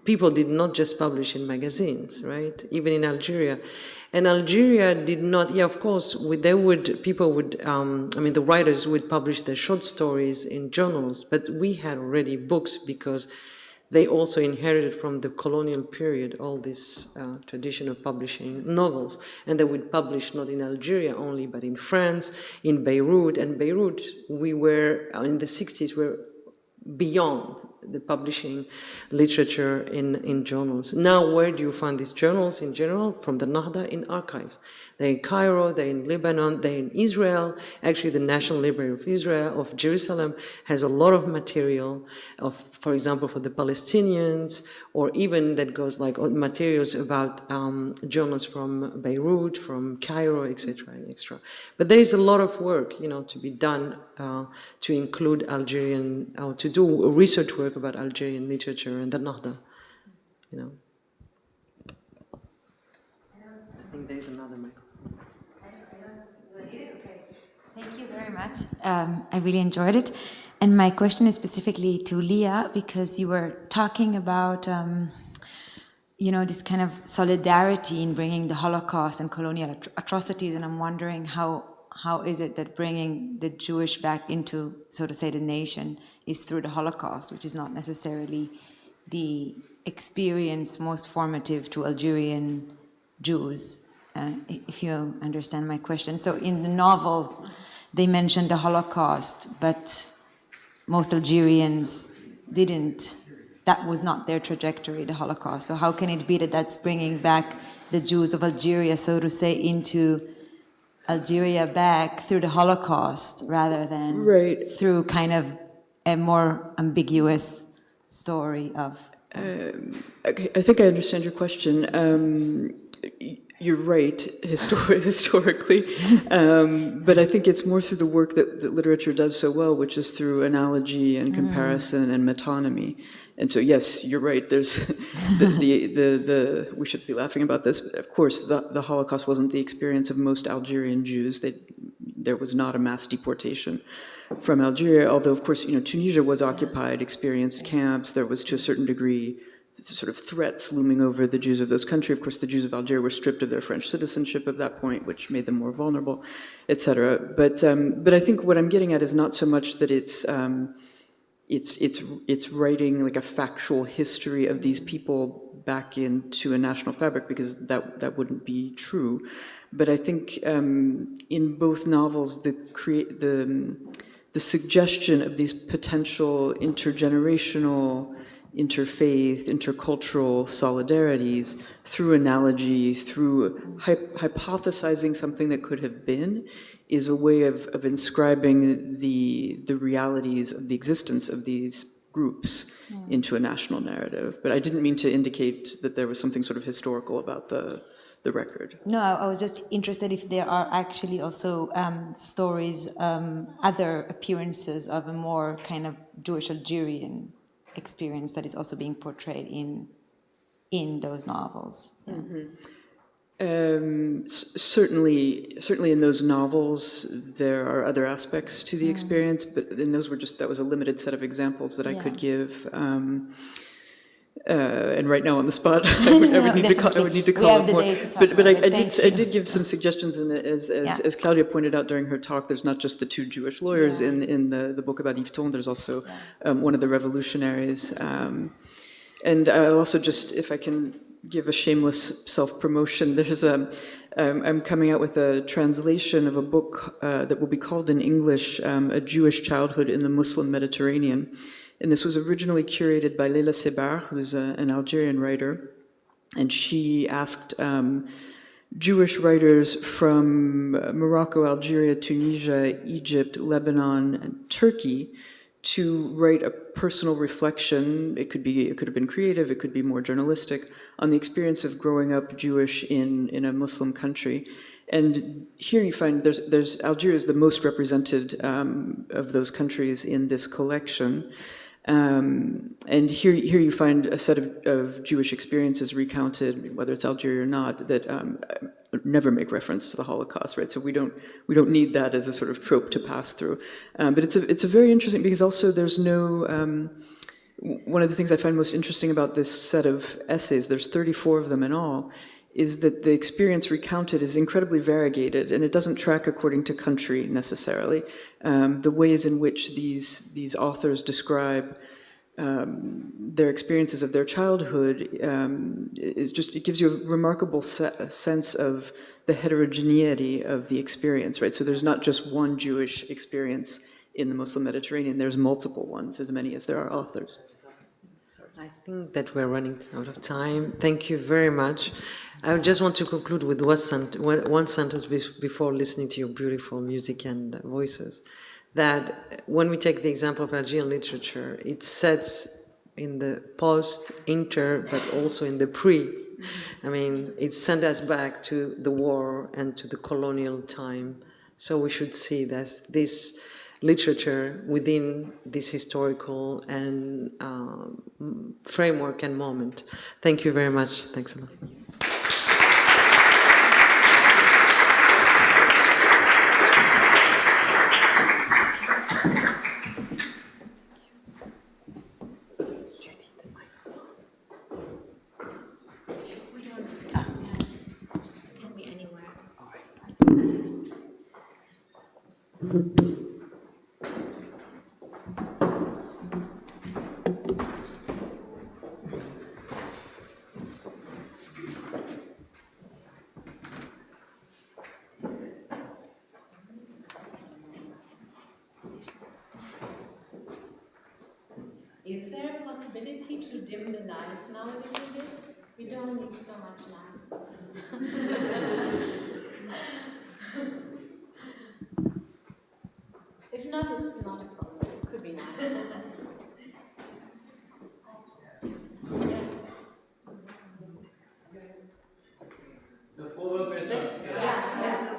People did not just publish in magazines, right? Even in Algeria. And Algeria did not, yeah, of course, the writers would publish their short stories in journals, but we had already books because they also inherited from the colonial period all this tradition of publishing novels. And they would publish not in Algeria only, but in France, in Beirut. And Beirut, we were, in the 60s, were beyond the publishing literature in journals. Now, where do you find these journals in general? From the Nahda, in archives. They're in Cairo, they're in Lebanon, they're in Israel. Actually, the National Library of Israel, of Jerusalem, has a lot of material, for example, for the Palestinians, or even that goes like materials about journals from Beirut, from Cairo, etc., etc. But there is a lot of work, to be done to include Algerian, or to do research work about Algerian literature and the Nahda, I think there is another microphone. Thank you very much. I really enjoyed it. And my question is specifically to Leah, because you were talking about, this kind of solidarity in bringing the Holocaust and colonial atrocities, and I'm wondering how is it that bringing the Jewish back into, so to say, the nation is through the Holocaust, which is not necessarily the experience most formative to Algerian Jews, if you understand my question. So in the novels, they mention the Holocaust, but most Algerians didn't. That was not their trajectory, the Holocaust. So how can it be that that's bringing back the Jews of Algeria, so to say, into Algeria back through the Holocaust rather than through kind of a more ambiguous story of... Okay, I think I understand your question. You're right, historically, but I think it's more through the work that literature does so well, which is through analogy and comparison and metonymy. And so, yes, you're right. There's we should be laughing about this. But of course, the Holocaust wasn't the experience of most Algerian Jews. There was not a mass deportation from Algeria, although, of course, Tunisia was occupied, experienced camps. There was, to a certain degree, sort of threats looming over the Jews of those countries. Of course, the Jews of Algeria were stripped of their French citizenship at that point, which made them more vulnerable, etc. But I think what I'm getting at is not so much that it's writing like a factual history of these people back into a national fabric, because that wouldn't be true. But I think in both novels, the suggestion of these potential intergenerational, interfaith, intercultural solidarities through analogy, through hypothesizing something that could have been, is a way of inscribing the realities of the existence of these groups into a national narrative. But I didn't mean to indicate that there was something sort of historical about the record. No, I was just interested if there are actually also stories, other appearances of a more kind of Jewish Algerian experience that is also being portrayed in those novels. Yeah. Certainly in those novels, there are other aspects to the experience, but in those that was a limited set of examples that I could give. And right now on the spot, I would need to call up more. But I did give some suggestions, and as Claudia pointed out during her talk, there's not just the two Jewish lawyers in the book about Yveton. There's also one of the revolutionaries, and I'll also just, if I can give a shameless self-promotion, there's I'm coming out with a translation of a book that will be called in English, A Jewish Childhood in the Muslim Mediterranean. And this was originally curated by Leila Sebar, who's an Algerian writer. And she asked Jewish writers from Morocco, Algeria, Tunisia, Egypt, Lebanon, and Turkey to write a personal reflection. It could have been creative, it could be more journalistic, on the experience of growing up Jewish in a Muslim country. And here you find there's Algeria is the most represented of those countries in this collection. And here you find a set of Jewish experiences recounted, whether it's Algeria or not, that never make reference to the Holocaust, right? So we don't need that as a sort of trope to pass through. But it's a very interesting, because also there's no, one of the things I find most interesting about this set of essays, there's 34 of them in all, is that the experience recounted is incredibly variegated, and it doesn't track according to country necessarily. The ways in which these authors describe their experiences of their childhood is just, it gives you a remarkable sense of the heterogeneity of the experience, right? So there's not just one Jewish experience in the Muslim Mediterranean, there's multiple ones, as many as there are authors. I think that we're running out of time. Thank you very much. I just want to conclude with one sentence before listening to your beautiful music and voices, that when we take the example of Algerian literature, it sets in the post, inter, but also in the pre. I mean, it sent us back to the war and to the colonial time. So we should see that this literature within this historical and framework and moment. Thank you very much. Thanks a lot. Is there a possibility to dim the light now a little bit? We don't need so much light. If not, it's not a problem. It could be nice. The forward pressure. Yeah, yes.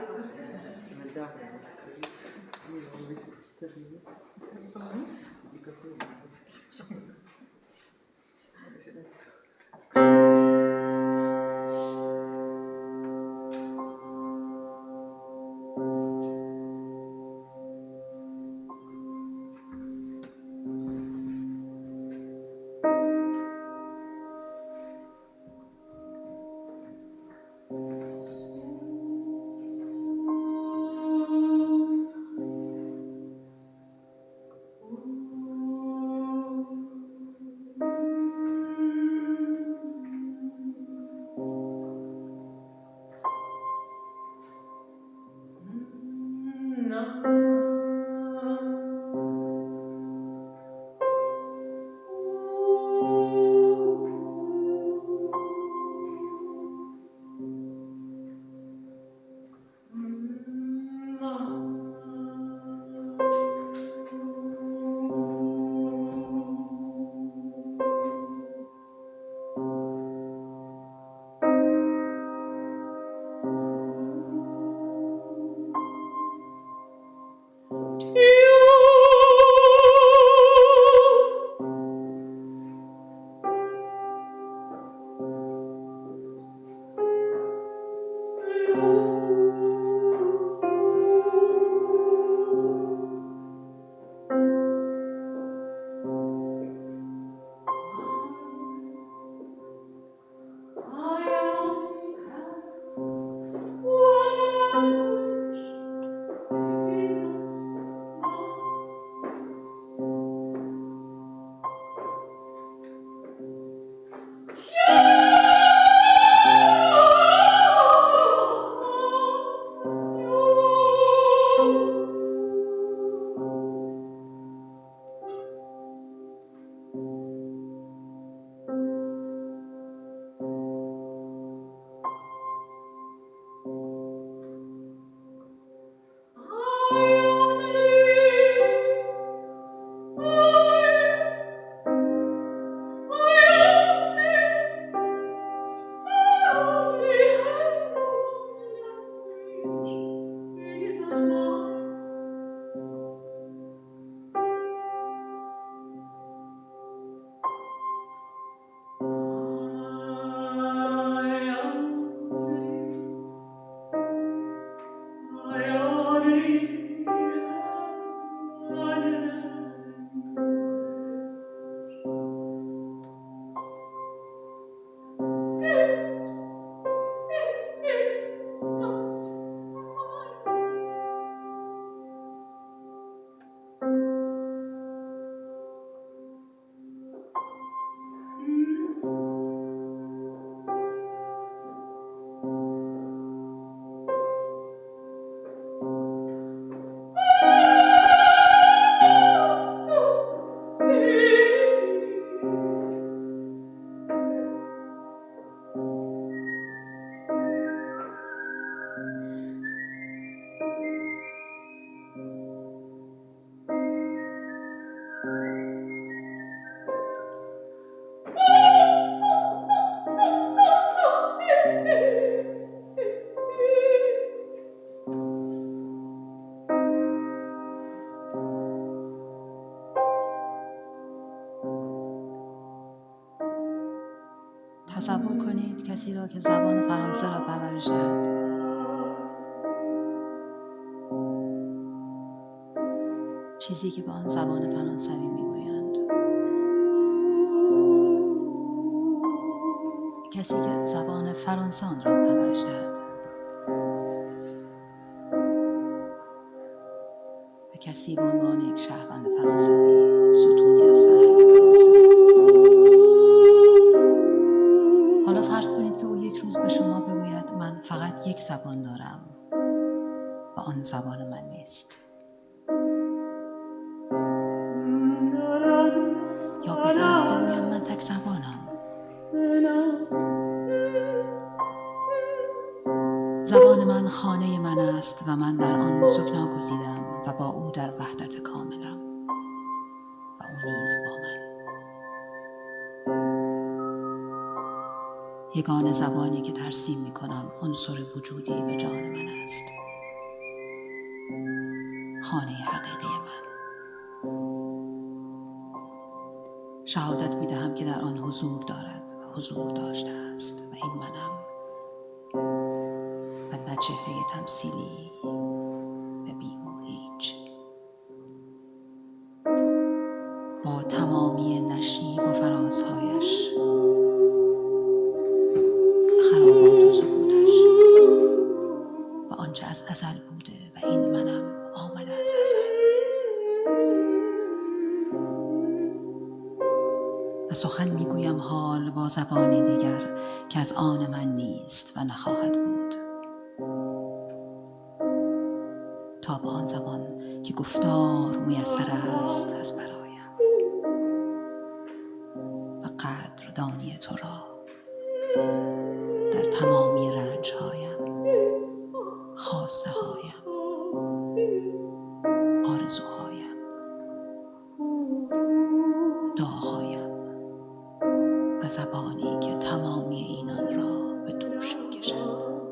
تصور کنید کسی را که زبان فرانسه را پرورش دهد. چیزی که به آن زبان فرانسوی میگویند. کسی که زبان فرانسه آن را پرورش دهد. و کسی به عنوان یک شهروند فرانسوی ستونی از فرهنگ فرانسه. حالا فرض کنید که او یک روز به شما بگوید من فقط یک زبان دارم و آن زبان من نیست. یا بهتر است بگویم من تک زبانم. زبان من خانه من است و من در آن سکنا گزیدم و با او در وحدت کاملم و او نیز با من. یگانه زبانی که ترسیم می کنم عنصر وجودی به جان من است. خانه حقیقی من. شهادت می دهم که در آن حضور دارد و حضور داشته است و این منم و نه چهره تمثیلی و بی او هیچ. با تمامی نشیب و فرازهایش، خرابات و سکوتش و آنچه از ازل بوده و این منم آمده از ازل. و سخن میگویم حال با زبانی دیگر که از آن من نیست و نخواهد بود، تا به آن زمان که گفتار میسر است از برایم و قدردانی تو را در تمامی رنجهایم، خواسته هایم، آرزوهایم، دعاهایم و زبانی که تمامی اینان را به دوش می‌کشد.